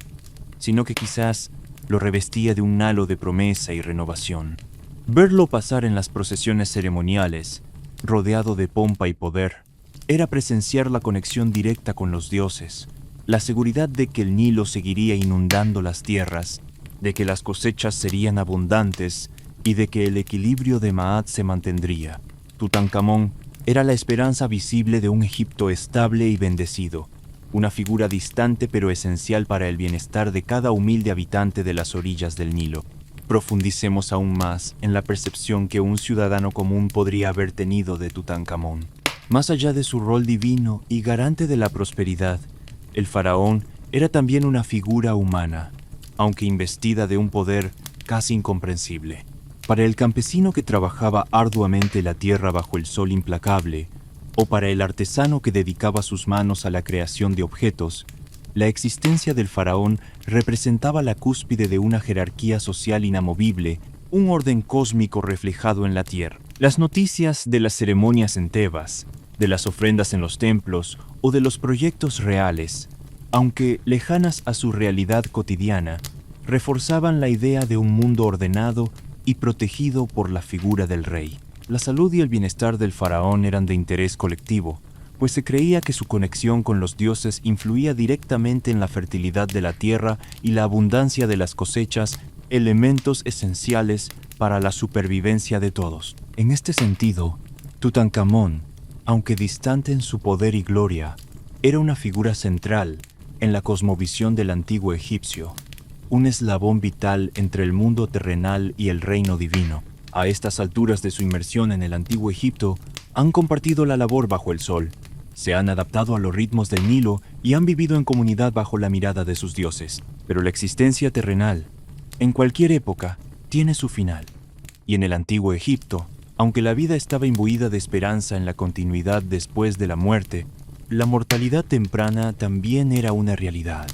sino que quizás lo revestía de un halo de promesa y renovación. Verlo pasar en las procesiones ceremoniales, rodeado de pompa y poder, era presenciar la conexión directa con los dioses, la seguridad de que el Nilo seguiría inundando las tierras, de que las cosechas serían abundantes y de que el equilibrio de Maat se mantendría. Tutankamón era la esperanza visible de un Egipto estable y bendecido, una figura distante pero esencial para el bienestar de cada humilde habitante de las orillas del Nilo. Profundicemos aún más en la percepción que un ciudadano común podría haber tenido de Tutankamón. Más allá de su rol divino y garante de la prosperidad, el faraón era también una figura humana. Aunque investida de un poder casi incomprensible. Para el campesino que trabajaba arduamente la tierra bajo el sol implacable, o para el artesano que dedicaba sus manos a la creación de objetos, la existencia del faraón representaba la cúspide de una jerarquía social inamovible, un orden cósmico reflejado en la tierra. Las noticias de las ceremonias en Tebas, de las ofrendas en los templos o de los proyectos reales, aunque lejanas a su realidad cotidiana, reforzaban la idea de un mundo ordenado y protegido por la figura del rey. La salud y el bienestar del faraón eran de interés colectivo, pues se creía que su conexión con los dioses influía directamente en la fertilidad de la tierra y la abundancia de las cosechas, elementos esenciales para la supervivencia de todos. En este sentido, Tutankamón, aunque distante en su poder y gloria, era una figura central en la cosmovisión del antiguo egipcio, un eslabón vital entre el mundo terrenal y el reino divino. A estas alturas de su inmersión en el antiguo Egipto, han compartido la labor bajo el sol, se han adaptado a los ritmos del Nilo y han vivido en comunidad bajo la mirada de sus dioses. Pero la existencia terrenal, en cualquier época, tiene su final. Y en el antiguo Egipto, aunque la vida estaba imbuida de esperanza en la continuidad después de la muerte, la mortalidad temprana también era una realidad.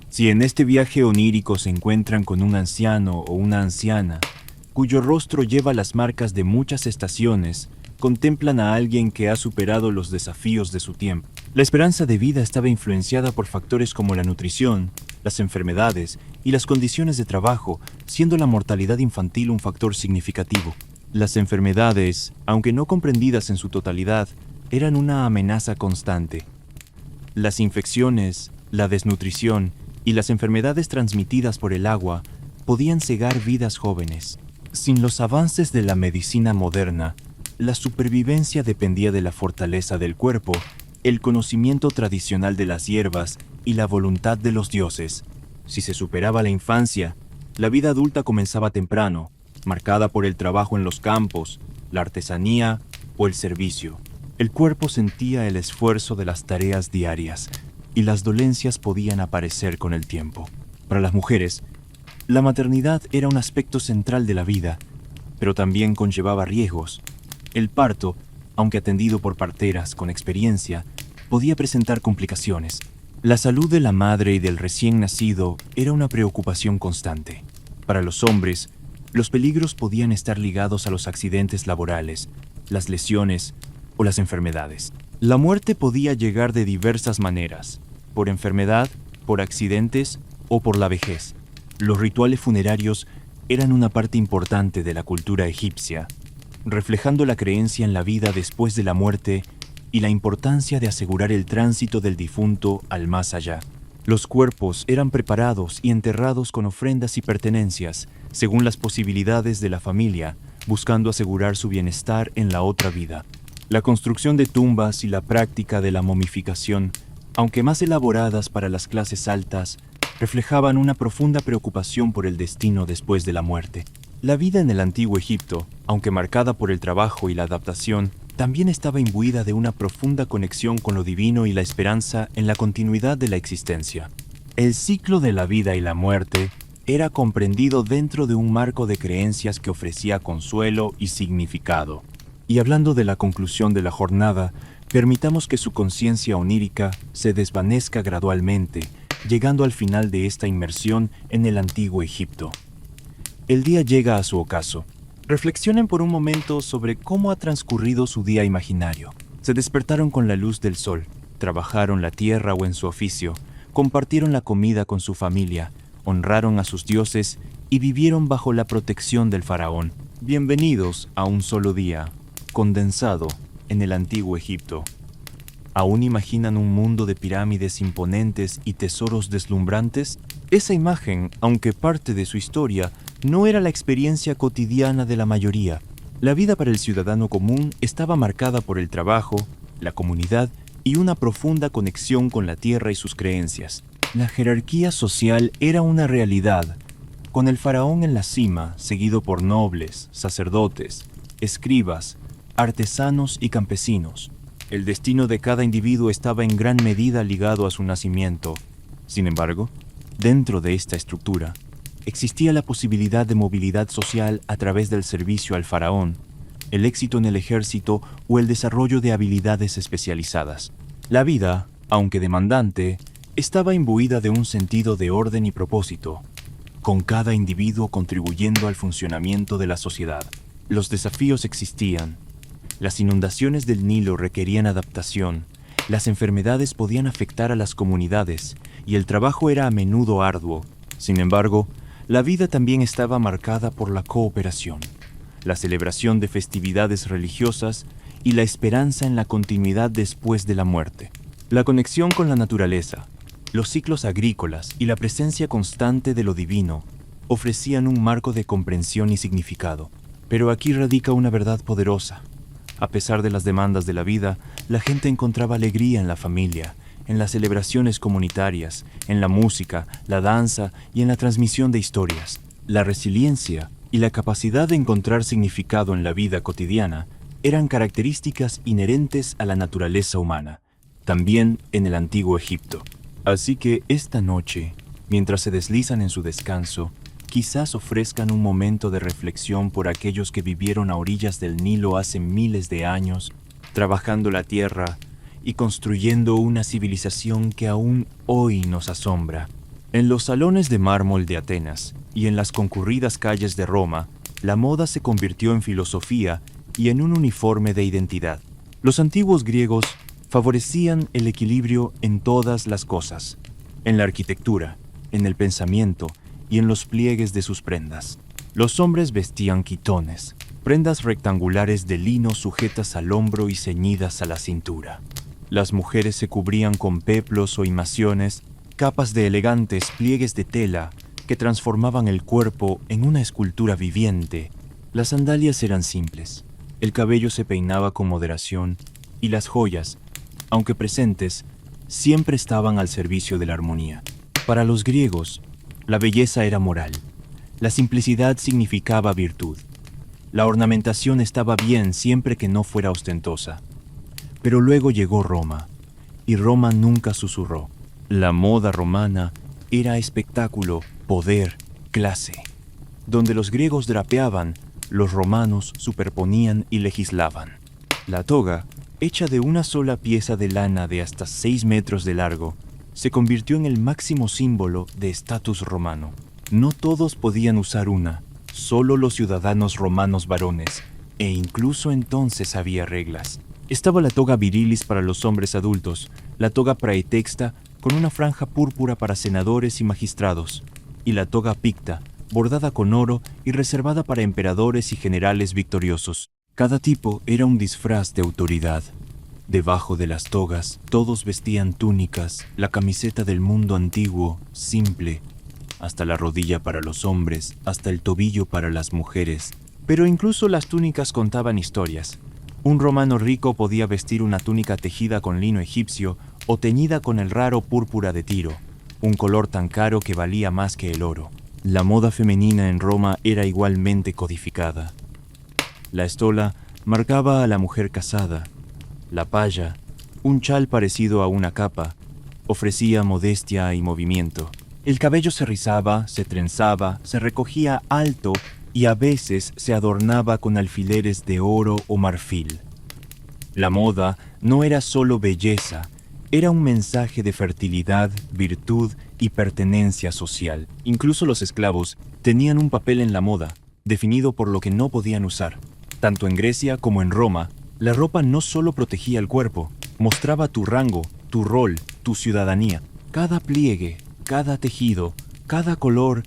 Si en este viaje onírico se encuentran con un anciano o una anciana, cuyo rostro lleva las marcas de muchas estaciones, contemplan a alguien que ha superado los desafíos de su tiempo. La esperanza de vida estaba influenciada por factores como la nutrición, las enfermedades y las condiciones de trabajo, siendo la mortalidad infantil un factor significativo. Las enfermedades, aunque no comprendidas en su totalidad, eran una amenaza constante. Las infecciones, la desnutrición y las enfermedades transmitidas por el agua podían cegar vidas jóvenes. Sin los avances de la medicina moderna, la supervivencia dependía de la fortaleza del cuerpo, el conocimiento tradicional de las hierbas y la voluntad de los dioses. Si se superaba la infancia, la vida adulta comenzaba temprano, marcada por el trabajo en los campos, la artesanía o el servicio. El cuerpo sentía el esfuerzo de las tareas diarias, y las dolencias podían aparecer con el tiempo. Para las mujeres, la maternidad era un aspecto central de la vida, pero también conllevaba riesgos. El parto, aunque atendido por parteras con experiencia, podía presentar complicaciones. La salud de la madre y del recién nacido era una preocupación constante. Para los hombres, los peligros podían estar ligados a los accidentes laborales, las lesiones o las enfermedades. La muerte podía llegar de diversas maneras, por enfermedad, por accidentes o por la vejez. Los rituales funerarios eran una parte importante de la cultura egipcia, reflejando la creencia en la vida después de la muerte y la importancia de asegurar el tránsito del difunto al más allá. Los cuerpos eran preparados y enterrados con ofrendas y pertenencias, según las posibilidades de la familia, buscando asegurar su bienestar en la otra vida. La construcción de tumbas y la práctica de la momificación, aunque más elaboradas para las clases altas, reflejaban una profunda preocupación por el destino después de la muerte. La vida en el antiguo Egipto, aunque marcada por el trabajo y la adaptación, también estaba imbuida de una profunda conexión con lo divino y la esperanza en la continuidad de la existencia. El ciclo de la vida y la muerte era comprendido dentro de un marco de creencias que ofrecía consuelo y significado. Y hablando de la conclusión de la jornada, permitamos que su conciencia onírica se desvanezca gradualmente, llegando al final de esta inmersión en el antiguo Egipto. El día llega a su ocaso. Reflexionen por un momento sobre cómo ha transcurrido su día imaginario. Se despertaron con la luz del sol, trabajaron la tierra o en su oficio, compartieron la comida con su familia, honraron a sus dioses y vivieron bajo la protección del faraón. Bienvenidos a un solo día, condensado en el antiguo Egipto. ¿Aún imaginan un mundo de pirámides imponentes y tesoros deslumbrantes? Esa imagen, aunque parte de su historia, no era la experiencia cotidiana de la mayoría. La vida para el ciudadano común estaba marcada por el trabajo, la comunidad y una profunda conexión con la tierra y sus creencias. La jerarquía social era una realidad, con el faraón en la cima, seguido por nobles, sacerdotes, escribas, artesanos y campesinos. El destino de cada individuo estaba en gran medida ligado a su nacimiento. Sin embargo, dentro de esta estructura, existía la posibilidad de movilidad social a través del servicio al faraón, el éxito en el ejército o el desarrollo de habilidades especializadas. La vida, aunque demandante, estaba imbuida de un sentido de orden y propósito, con cada individuo contribuyendo al funcionamiento de la sociedad. Los desafíos existían. Las inundaciones del Nilo requerían adaptación, las enfermedades podían afectar a las comunidades y el trabajo era a menudo arduo. Sin embargo, la vida también estaba marcada por la cooperación, la celebración de festividades religiosas y la esperanza en la continuidad después de la muerte. La conexión con la naturaleza, los ciclos agrícolas y la presencia constante de lo divino ofrecían un marco de comprensión y significado. Pero aquí radica una verdad poderosa. A pesar de las demandas de la vida, la gente encontraba alegría en la familia, en las celebraciones comunitarias, en la música, la danza y en la transmisión de historias. La resiliencia y la capacidad de encontrar significado en la vida cotidiana eran características inherentes a la naturaleza humana, también en el antiguo Egipto. Así que esta noche, mientras se deslizan en su descanso, quizás ofrezcan un momento de reflexión por aquellos que vivieron a orillas del Nilo hace miles de años, trabajando la tierra y construyendo una civilización que aún hoy nos asombra. En los salones de mármol de Atenas y en las concurridas calles de Roma, la moda se convirtió en filosofía y en un uniforme de identidad. Los antiguos griegos favorecían el equilibrio en todas las cosas, en la arquitectura, en el pensamiento y en los pliegues de sus prendas. Los hombres vestían quitones, prendas rectangulares de lino sujetas al hombro y ceñidas a la cintura. Las mujeres se cubrían con peplos o imaciones, capas de elegantes pliegues de tela que transformaban el cuerpo en una escultura viviente. Las sandalias eran simples, el cabello se peinaba con moderación y las joyas, aunque presentes, siempre estaban al servicio de la armonía. Para los griegos, la belleza era moral, la simplicidad significaba virtud. La ornamentación estaba bien siempre que no fuera ostentosa. Pero luego llegó Roma, y Roma nunca susurró. La moda romana era espectáculo, poder, clase. Donde los griegos drapeaban, los romanos superponían y legislaban. La toga, hecha de una sola pieza de lana de hasta 6 metros de largo, se convirtió en el máximo símbolo de estatus romano. No todos podían usar una, solo los ciudadanos romanos varones, e incluso entonces había reglas. Estaba la toga virilis para los hombres adultos, la toga praetexta con una franja púrpura para senadores y magistrados, y la toga picta, bordada con oro y reservada para emperadores y generales victoriosos. Cada tipo era un disfraz de autoridad. Debajo de las togas, todos vestían túnicas, la camiseta del mundo antiguo, simple, hasta la rodilla para los hombres, hasta el tobillo para las mujeres. Pero incluso las túnicas contaban historias. Un romano rico podía vestir una túnica tejida con lino egipcio o teñida con el raro púrpura de Tiro, un color tan caro que valía más que el oro. La moda femenina en Roma era igualmente codificada. La estola marcaba a la mujer casada. La palla, un chal parecido a una capa, ofrecía modestia y movimiento. El cabello se rizaba, se trenzaba, se recogía alto y a veces se adornaba con alfileres de oro o marfil. La moda no era solo belleza, era un mensaje de fertilidad, virtud y pertenencia social. Incluso los esclavos tenían un papel en la moda, definido por lo que no podían usar. Tanto en Grecia como en Roma, la ropa no solo protegía el cuerpo, mostraba tu rango, tu rol, tu ciudadanía. Cada pliegue, cada tejido, cada color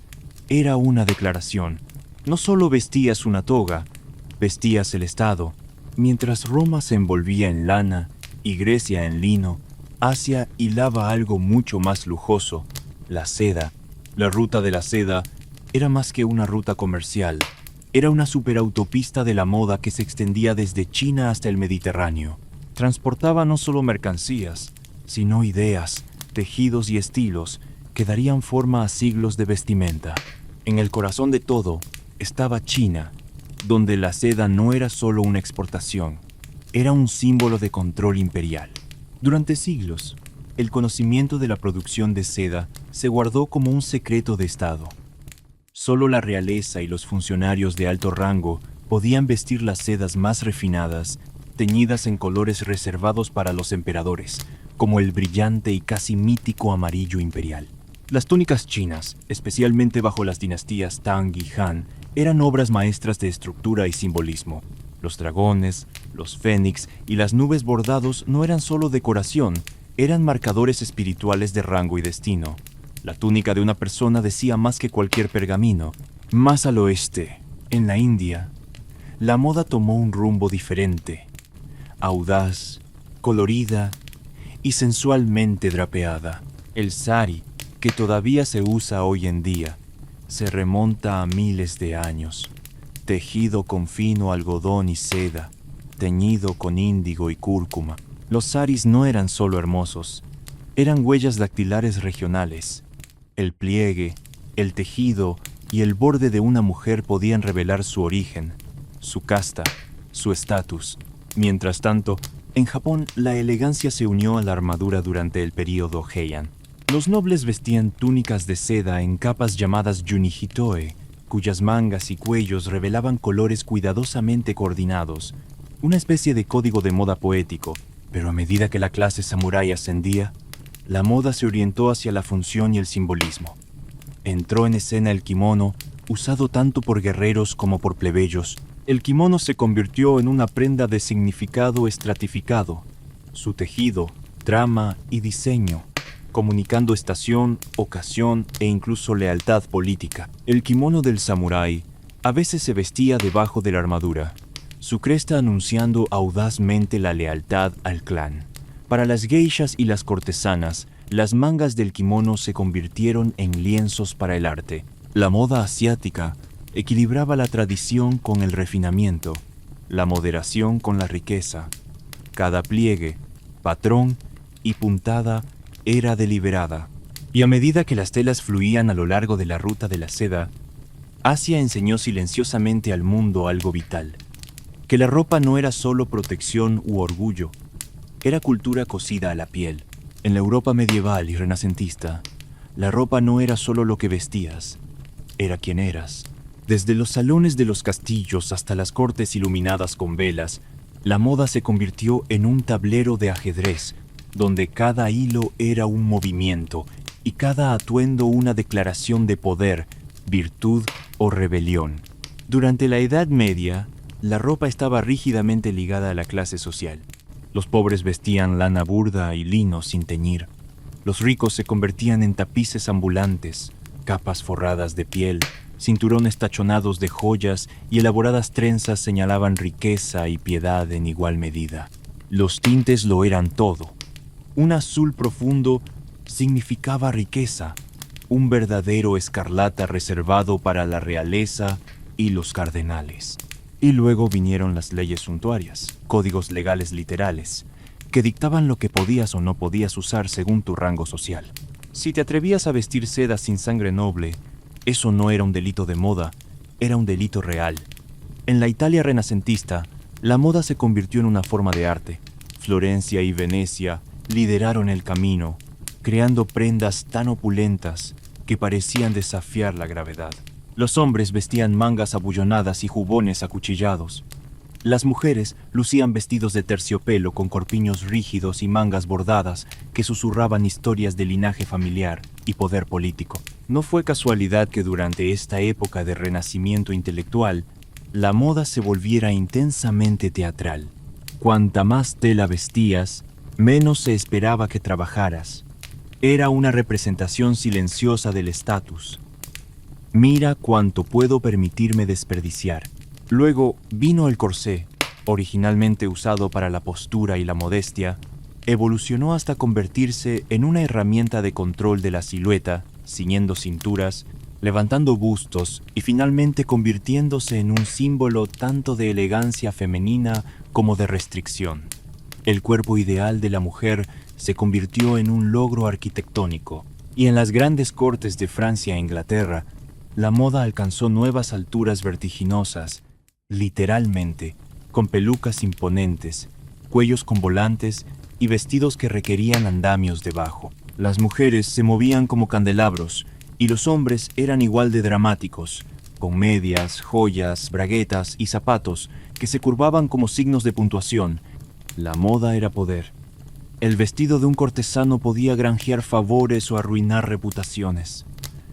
era una declaración. No solo vestías una toga, vestías el Estado. Mientras Roma se envolvía en lana y Grecia en lino, Asia hilaba algo mucho más lujoso, la seda. La ruta de la seda era más que una ruta comercial. Era una superautopista de la moda que se extendía desde China hasta el Mediterráneo. Transportaba no solo mercancías, sino ideas, tejidos y estilos que darían forma a siglos de vestimenta. En el corazón de todo estaba China, donde la seda no era solo una exportación, era un símbolo de control imperial. Durante siglos, el conocimiento de la producción de seda se guardó como un secreto de Estado. Solo la realeza y los funcionarios de alto rango podían vestir las sedas más refinadas, teñidas en colores reservados para los emperadores, como el brillante y casi mítico amarillo imperial. Las túnicas chinas, especialmente bajo las dinastías Tang y Han, eran obras maestras de estructura y simbolismo. Los dragones, los fénix y las nubes bordados no eran solo decoración, eran marcadores espirituales de rango y destino. La túnica de una persona decía más que cualquier pergamino. Más al oeste, en la India, la moda tomó un rumbo diferente, audaz, colorida y sensualmente drapeada. El sari, que todavía se usa hoy en día, se remonta a miles de años, tejido con fino algodón y seda, teñido con índigo y cúrcuma. Los saris no eran solo hermosos, eran huellas dactilares regionales. El pliegue, el tejido y el borde de una mujer podían revelar su origen, su casta, su estatus. Mientras tanto, en Japón la elegancia se unió a la armadura durante el período Heian. Los nobles vestían túnicas de seda en capas llamadas yunihitoe, cuyas mangas y cuellos revelaban colores cuidadosamente coordinados, una especie de código de moda poético. Pero a medida que la clase samurái ascendía, la moda se orientó hacia la función y el simbolismo. Entró en escena el kimono, usado tanto por guerreros como por plebeyos. El kimono se convirtió en una prenda de significado estratificado, su tejido, trama y diseño, comunicando estación, ocasión e incluso lealtad política. El kimono del samurái a veces se vestía debajo de la armadura, su cresta anunciando audazmente la lealtad al clan. Para las geishas y las cortesanas, las mangas del kimono se convirtieron en lienzos para el arte. La moda asiática equilibraba la tradición con el refinamiento, la moderación con la riqueza. Cada pliegue, patrón y puntada era deliberada, y a medida que las telas fluían a lo largo de la ruta de la seda, Asia enseñó silenciosamente al mundo algo vital, que la ropa no era solo protección u orgullo, era cultura cosida a la piel. En la Europa medieval y renacentista, la ropa no era solo lo que vestías, era quien eras. Desde los salones de los castillos hasta las cortes iluminadas con velas, la moda se convirtió en un tablero de ajedrez, donde cada hilo era un movimiento y cada atuendo una declaración de poder, virtud o rebelión. Durante la Edad Media, la ropa estaba rígidamente ligada a la clase social. Los pobres vestían lana burda y lino sin teñir. Los ricos se convertían en tapices ambulantes, capas forradas de piel, cinturones tachonados de joyas y elaboradas trenzas señalaban riqueza y piedad en igual medida. Los tintes lo eran todo. Un azul profundo significaba riqueza, un verdadero escarlata reservado para la realeza y los cardenales. Y luego vinieron las leyes suntuarias, códigos legales literales, que dictaban lo que podías o no podías usar según tu rango social. Si te atrevías a vestir seda sin sangre noble, eso no era un delito de moda, era un delito real. En la Italia renacentista, la moda se convirtió en una forma de arte. Florencia y Venecia lideraron el camino, creando prendas tan opulentas que parecían desafiar la gravedad. Los hombres vestían mangas abullonadas y jubones acuchillados. Las mujeres lucían vestidos de terciopelo con corpiños rígidos y mangas bordadas que susurraban historias de linaje familiar y poder político. No fue casualidad que durante esta época de renacimiento intelectual, la moda se volviera intensamente teatral. Cuanta más tela vestías, menos se esperaba que trabajaras. Era una representación silenciosa del estatus. Mira cuánto puedo permitirme desperdiciar. Luego vino el corsé, originalmente usado para la postura y la modestia, evolucionó hasta convertirse en una herramienta de control de la silueta, ciñendo cinturas, levantando bustos y finalmente convirtiéndose en un símbolo tanto de elegancia femenina como de restricción. El cuerpo ideal de la mujer se convirtió en un logro arquitectónico, y en las grandes cortes de Francia e Inglaterra, la moda alcanzó nuevas alturas vertiginosas, literalmente, con pelucas imponentes, cuellos con volantes y vestidos que requerían andamios debajo. Las mujeres se movían como candelabros, y los hombres eran igual de dramáticos, con medias, joyas, braguetas y zapatos que se curvaban como signos de puntuación. La moda era poder. El vestido de un cortesano podía granjear favores o arruinar reputaciones.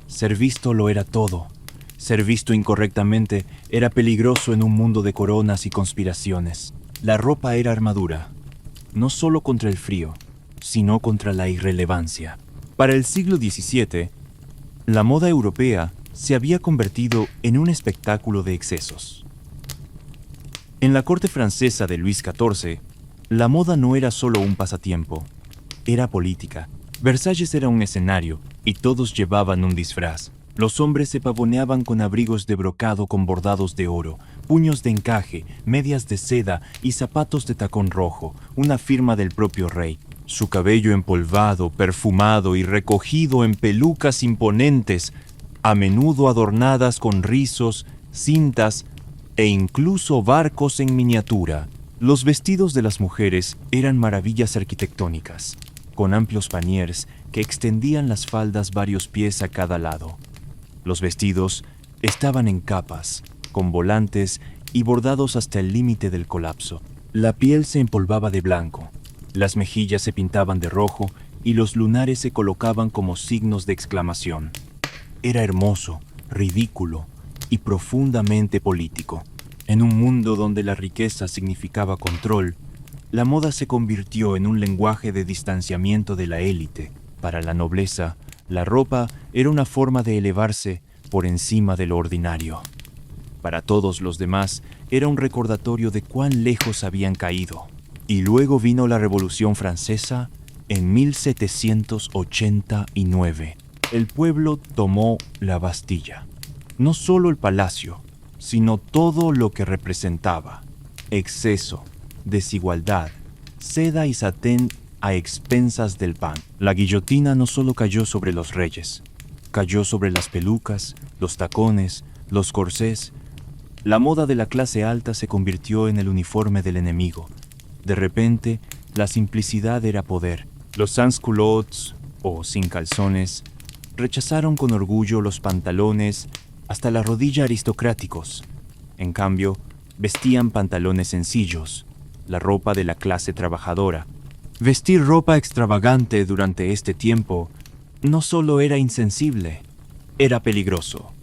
Ser visto lo era todo. Ser visto incorrectamente era peligroso en un mundo de coronas y conspiraciones. La ropa era armadura, no solo contra el frío, sino contra la irrelevancia. Para el siglo XVII, la moda europea se había convertido en un espectáculo de excesos. En la corte francesa de Luis XIV, la moda no era solo un pasatiempo, era política. Versalles era un escenario y todos llevaban un disfraz. Los hombres se pavoneaban con abrigos de brocado con bordados de oro, puños de encaje, medias de seda y zapatos de tacón rojo, una firma del propio rey. Su cabello empolvado, perfumado y recogido en pelucas imponentes, a menudo adornadas con rizos, cintas e incluso barcos en miniatura. Los vestidos de las mujeres eran maravillas arquitectónicas, con amplios paniers que extendían las faldas varios pies a cada lado. Los vestidos estaban en capas, con volantes y bordados hasta el límite del colapso. La piel se empolvaba de blanco, las mejillas se pintaban de rojo y los lunares se colocaban como signos de exclamación. Era hermoso, ridículo y profundamente político. En un mundo donde la riqueza significaba control, la moda se convirtió en un lenguaje de distanciamiento de la élite. Para la nobleza, la ropa era una forma de elevarse por encima de lo ordinario. Para todos los demás, era un recordatorio de cuán lejos habían caído. Y luego vino la Revolución Francesa en 1789. El pueblo tomó la Bastilla. No solo el palacio, sino todo lo que representaba. Exceso, desigualdad, seda y satén a expensas del pan. La guillotina no solo cayó sobre los reyes, cayó sobre las pelucas, los tacones, los corsés. La moda de la clase alta se convirtió en el uniforme del enemigo. De repente, la simplicidad era poder. Los sans-culottes, o sin calzones, rechazaron con orgullo los pantalones hasta la rodilla aristocráticos. En cambio, vestían pantalones sencillos, la ropa de la clase trabajadora. Vestir ropa extravagante durante este tiempo no solo era insensible, era peligroso.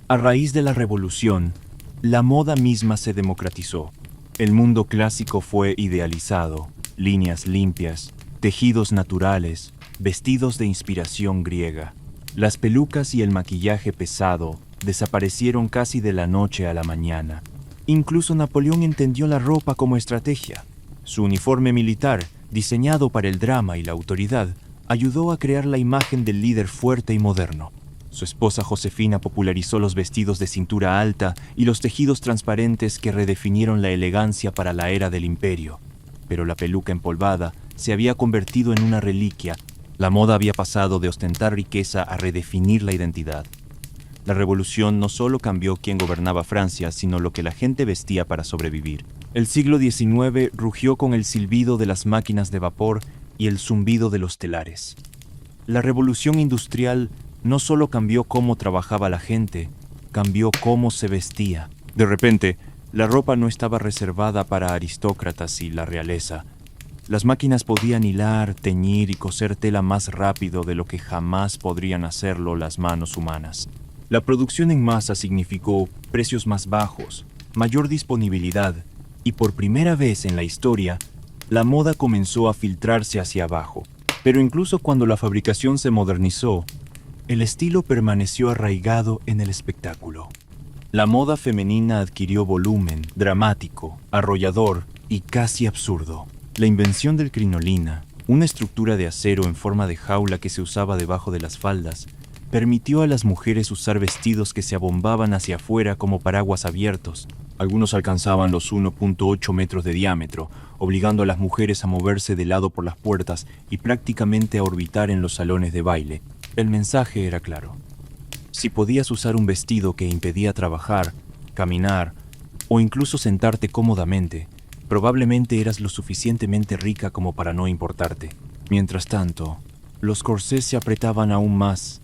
A raíz de la revolución, la moda misma se democratizó. El mundo clásico fue idealizado, líneas limpias, tejidos naturales, vestidos de inspiración griega. Las pelucas y el maquillaje pesado desaparecieron casi de la noche a la mañana. Incluso Napoleón entendió la ropa como estrategia. Su uniforme militar, diseñado para el drama y la autoridad, ayudó a crear la imagen del líder fuerte y moderno. Su esposa Josefina popularizó los vestidos de cintura alta y los tejidos transparentes que redefinieron la elegancia para la era del imperio. Pero la peluca empolvada se había convertido en una reliquia. La moda había pasado de ostentar riqueza a redefinir la identidad. La revolución no solo cambió quién gobernaba Francia, sino lo que la gente vestía para sobrevivir. El siglo XIX rugió con el silbido de las máquinas de vapor y el zumbido de los telares. La revolución industrial no solo cambió cómo trabajaba la gente, cambió cómo se vestía. De repente, la ropa no estaba reservada para aristócratas y la realeza. Las máquinas podían hilar, teñir y coser tela más rápido de lo que jamás podrían hacerlo las manos humanas. La producción en masa significó precios más bajos, mayor disponibilidad, y por primera vez en la historia, la moda comenzó a filtrarse hacia abajo. Pero incluso cuando la fabricación se modernizó, el estilo permaneció arraigado en el espectáculo. La moda femenina adquirió volumen, dramático, arrollador y casi absurdo. La invención del crinolina, una estructura de acero en forma de jaula que se usaba debajo de las faldas, permitió a las mujeres usar vestidos que se abombaban hacia afuera como paraguas abiertos. Algunos alcanzaban los 1.8 metros de diámetro, obligando a las mujeres a moverse de lado por las puertas y prácticamente a orbitar en los salones de baile. El mensaje era claro. Si podías usar un vestido que impedía trabajar, caminar o incluso sentarte cómodamente, probablemente eras lo suficientemente rica como para no importarte. Mientras tanto, los corsés se apretaban aún más,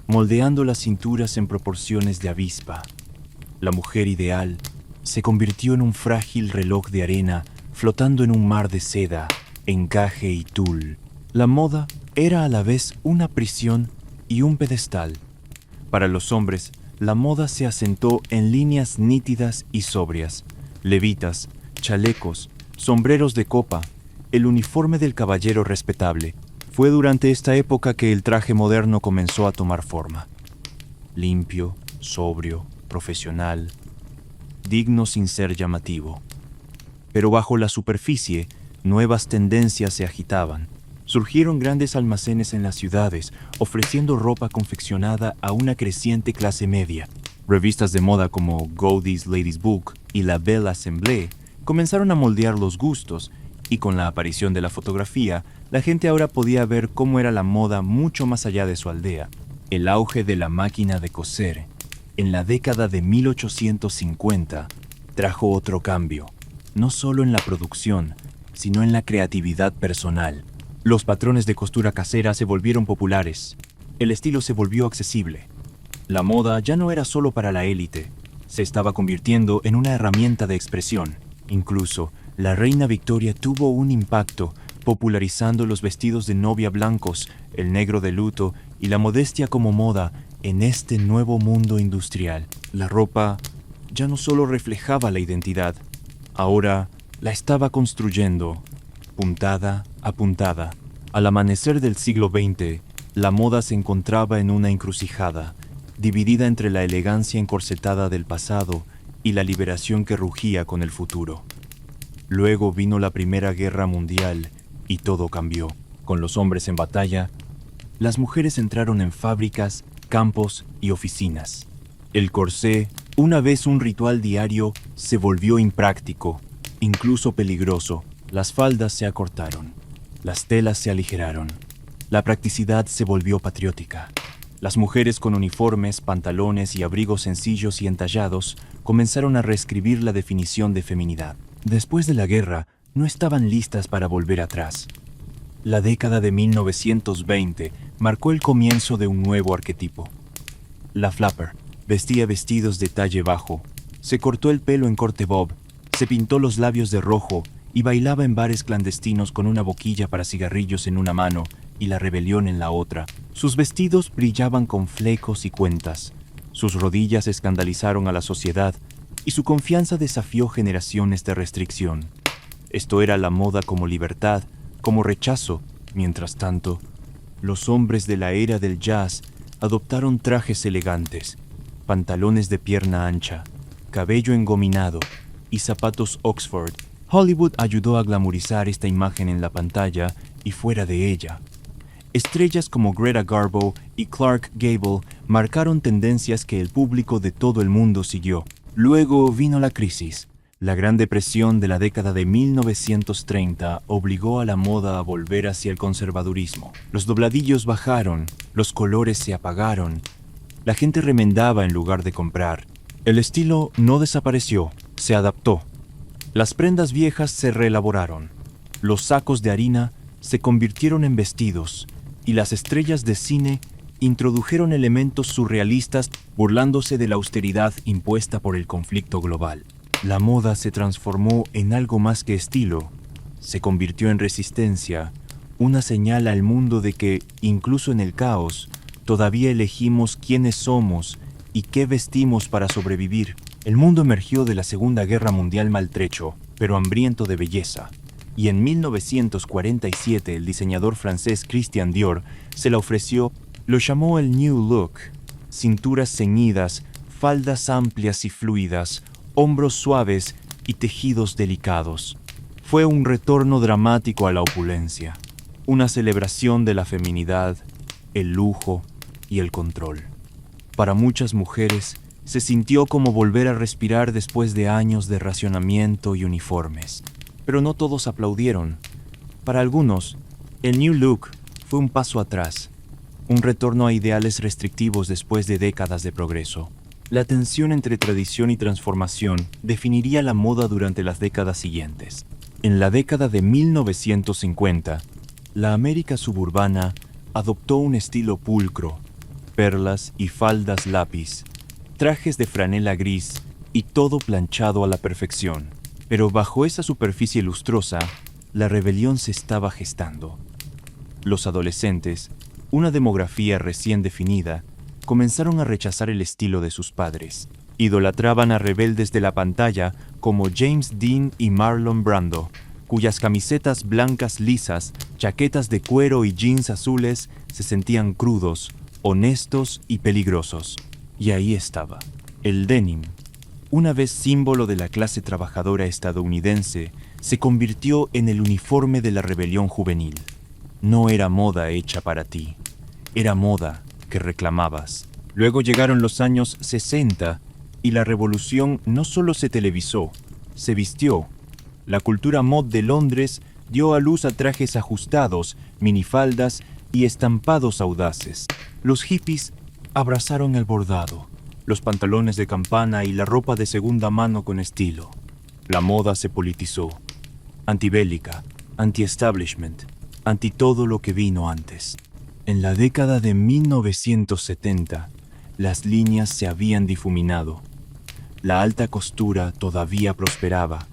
moldeando las cinturas en proporciones de avispa. La mujer ideal se convirtió en un frágil reloj de arena flotando en un mar de seda, encaje y tul. La moda era a la vez una prisión y un pedestal. Para los hombres, la moda se asentó en líneas nítidas y sobrias, levitas, chalecos, sombreros de copa, el uniforme del caballero respetable. Fue durante esta época que el traje moderno comenzó a tomar forma. Limpio, sobrio, profesional, digno sin ser llamativo. Pero bajo la superficie, nuevas tendencias se agitaban. Surgieron grandes almacenes en las ciudades, ofreciendo ropa confeccionada a una creciente clase media. Revistas de moda como Godey's Ladies Book y La Belle Assemblée comenzaron a moldear los gustos, y con la aparición de la fotografía, la gente ahora podía ver cómo era la moda mucho más allá de su aldea. El auge de la máquina de coser, en la década de 1850, trajo otro cambio, no solo en la producción, sino en la creatividad personal. Los patrones de costura casera se volvieron populares. El estilo se volvió accesible. La moda ya no era solo para la élite, se estaba convirtiendo en una herramienta de expresión. Incluso, la reina Victoria tuvo un impacto, popularizando los vestidos de novia blancos, el negro de luto y la modestia como moda en este nuevo mundo industrial. La ropa ya no solo reflejaba la identidad, ahora la estaba construyendo, puntada a puntada. Al amanecer del siglo XX, la moda se encontraba en una encrucijada, dividida entre la elegancia encorsetada del pasado y la liberación que rugía con el futuro. Luego vino la Primera Guerra Mundial y todo cambió. Con los hombres en batalla, las mujeres entraron en fábricas, campos y oficinas. El corsé, una vez un ritual diario, se volvió impráctico, incluso peligroso. Las faldas se acortaron, las telas se aligeraron, la practicidad se volvió patriótica. Las mujeres con uniformes, pantalones y abrigos sencillos y entallados comenzaron a reescribir la definición de feminidad. Después de la guerra, no estaban listas para volver atrás. La década de 1920 marcó el comienzo de un nuevo arquetipo. La flapper vestía vestidos de talle bajo, se cortó el pelo en corte bob, se pintó los labios de rojo y bailaba en bares clandestinos con una boquilla para cigarrillos en una mano y la rebelión en la otra. Sus vestidos brillaban con flecos y cuentas, sus rodillas escandalizaron a la sociedad y su confianza desafió generaciones de restricción. Esto era la moda como libertad, como rechazo. Mientras tanto, los hombres de la era del jazz adoptaron trajes elegantes, pantalones de pierna ancha, cabello engominado y zapatos Oxford. Hollywood ayudó a glamorizar esta imagen en la pantalla y fuera de ella. Estrellas como Greta Garbo y Clark Gable marcaron tendencias que el público de todo el mundo siguió. Luego vino la crisis. La Gran Depresión de la década de 1930 obligó a la moda a volver hacia el conservadurismo. Los dobladillos bajaron, los colores se apagaron, la gente remendaba en lugar de comprar. El estilo no desapareció, se adaptó. Las prendas viejas se reelaboraron, los sacos de harina se convirtieron en vestidos y las estrellas de cine introdujeron elementos surrealistas burlándose de la austeridad impuesta por el conflicto global. La moda se transformó en algo más que estilo, se convirtió en resistencia, una señal al mundo de que, incluso en el caos, todavía elegimos quiénes somos y qué vestimos para sobrevivir. El mundo emergió de la Segunda Guerra Mundial maltrecho, pero hambriento de belleza, y en 1947 el diseñador francés Christian Dior se la ofreció, lo llamó el New Look: cinturas ceñidas, faldas amplias y fluidas, hombros suaves y tejidos delicados. Fue un retorno dramático a la opulencia, una celebración de la feminidad, el lujo y el control. Para muchas mujeres, se sintió como volver a respirar después de años de racionamiento y uniformes. Pero no todos aplaudieron. Para algunos, el New Look fue un paso atrás, un retorno a ideales restrictivos después de décadas de progreso. La tensión entre tradición y transformación definiría la moda durante las décadas siguientes. En la década de 1950, la América suburbana adoptó un estilo pulcro, perlas y faldas lápiz, trajes de franela gris y todo planchado a la perfección. Pero bajo esa superficie lustrosa, la rebelión se estaba gestando. Los adolescentes, una demografía recién definida, comenzaron a rechazar el estilo de sus padres. Idolatraban a rebeldes de la pantalla como James Dean y Marlon Brando, cuyas camisetas blancas lisas, chaquetas de cuero y jeans azules se sentían crudos, honestos y peligrosos. Y ahí estaba, el denim. Una vez símbolo de la clase trabajadora estadounidense, se convirtió en el uniforme de la rebelión juvenil. No era moda hecha para ti, era moda que reclamabas. Luego llegaron los años 60 y la revolución no solo se televisó, se vistió. La cultura mod de Londres dio a luz a trajes ajustados, minifaldas y estampados audaces. Los hippies abrazaron el bordado, los pantalones de campana y la ropa de segunda mano con estilo. La moda se politizó, antibélica, anti-establishment, anti todo lo que vino antes. En la década de 1970, las líneas se habían difuminado. La alta costura todavía prosperaba,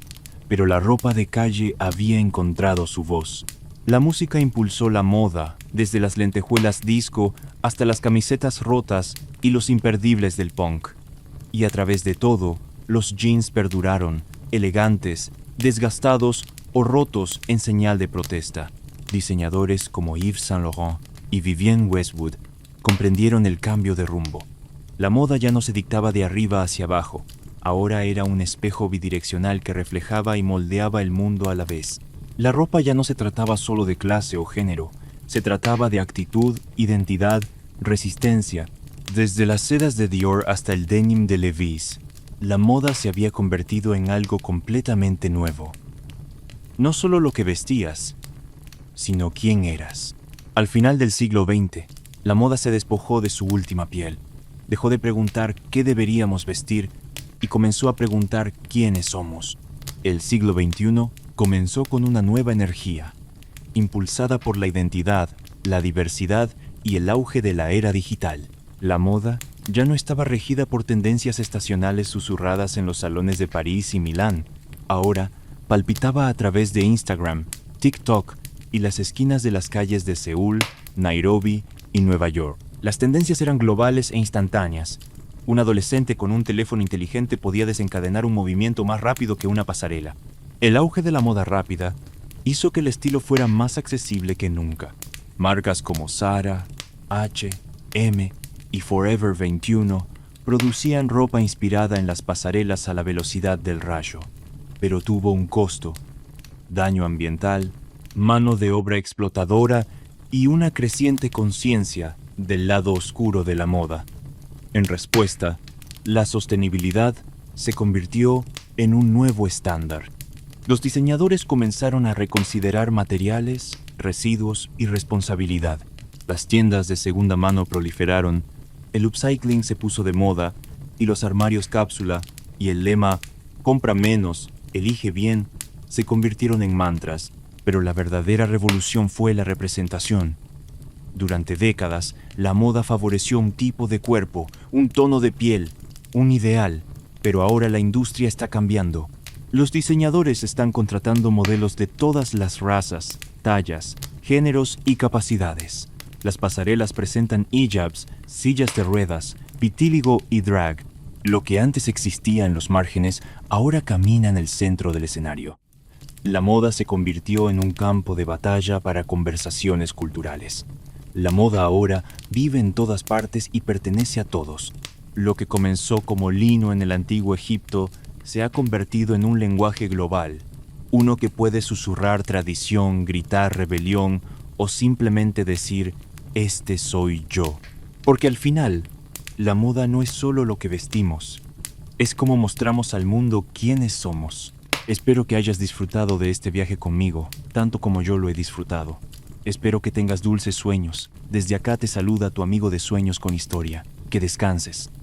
pero la ropa de calle había encontrado su voz. La música impulsó la moda, desde las lentejuelas disco hasta las camisetas rotas y los imperdibles del punk. Y a través de todo, los jeans perduraron, elegantes, desgastados o rotos en señal de protesta. Diseñadores como Yves Saint Laurent y Vivienne Westwood comprendieron el cambio de rumbo. La moda ya no se dictaba de arriba hacia abajo, ahora era un espejo bidireccional que reflejaba y moldeaba el mundo a la vez. La ropa ya no se trataba solo de clase o género, se trataba de actitud, identidad, resistencia. Desde las sedas de Dior hasta el denim de Levi's, la moda se había convertido en algo completamente nuevo. No solo lo que vestías, sino quién eras. Al final del siglo XX, la moda se despojó de su última piel. Dejó de preguntar qué deberíamos vestir y comenzó a preguntar quiénes somos. El siglo XXI comenzó con una nueva energía, impulsada por la identidad, la diversidad y el auge de la era digital. La moda ya no estaba regida por tendencias estacionales susurradas en los salones de París y Milán. Ahora palpitaba a través de Instagram, TikTok y las esquinas de las calles de Seúl, Nairobi y Nueva York. Las tendencias eran globales e instantáneas. Un adolescente con un teléfono inteligente podía desencadenar un movimiento más rápido que una pasarela. El auge de la moda rápida hizo que el estilo fuera más accesible que nunca. Marcas como Zara, H, M y Forever 21 producían ropa inspirada en las pasarelas a la velocidad del rayo, pero tuvo un costo: daño ambiental, mano de obra explotadora y una creciente conciencia del lado oscuro de la moda. En respuesta, la sostenibilidad se convirtió en un nuevo estándar. Los diseñadores comenzaron a reconsiderar materiales, residuos y responsabilidad. Las tiendas de segunda mano proliferaron, el upcycling se puso de moda y los armarios cápsula y el lema «compra menos, elige bien» se convirtieron en mantras, pero la verdadera revolución fue la representación. Durante décadas, la moda favoreció un tipo de cuerpo, un tono de piel, un ideal, pero ahora la industria está cambiando. Los diseñadores están contratando modelos de todas las razas, tallas, géneros y capacidades. Las pasarelas presentan hijabs, sillas de ruedas, vitíligo y drag. Lo que antes existía en los márgenes ahora camina en el centro del escenario. La moda se convirtió en un campo de batalla para conversaciones culturales. La moda ahora vive en todas partes y pertenece a todos. Lo que comenzó como lino en el antiguo Egipto se ha convertido en un lenguaje global, uno que puede susurrar tradición, gritar rebelión o simplemente decir «este soy yo». Porque al final, la moda no es solo lo que vestimos, es como mostramos al mundo quiénes somos. Espero que hayas disfrutado de este viaje conmigo, tanto como yo lo he disfrutado. Espero que tengas dulces sueños. Desde acá te saluda tu amigo de Sueños con Historia. Que descanses.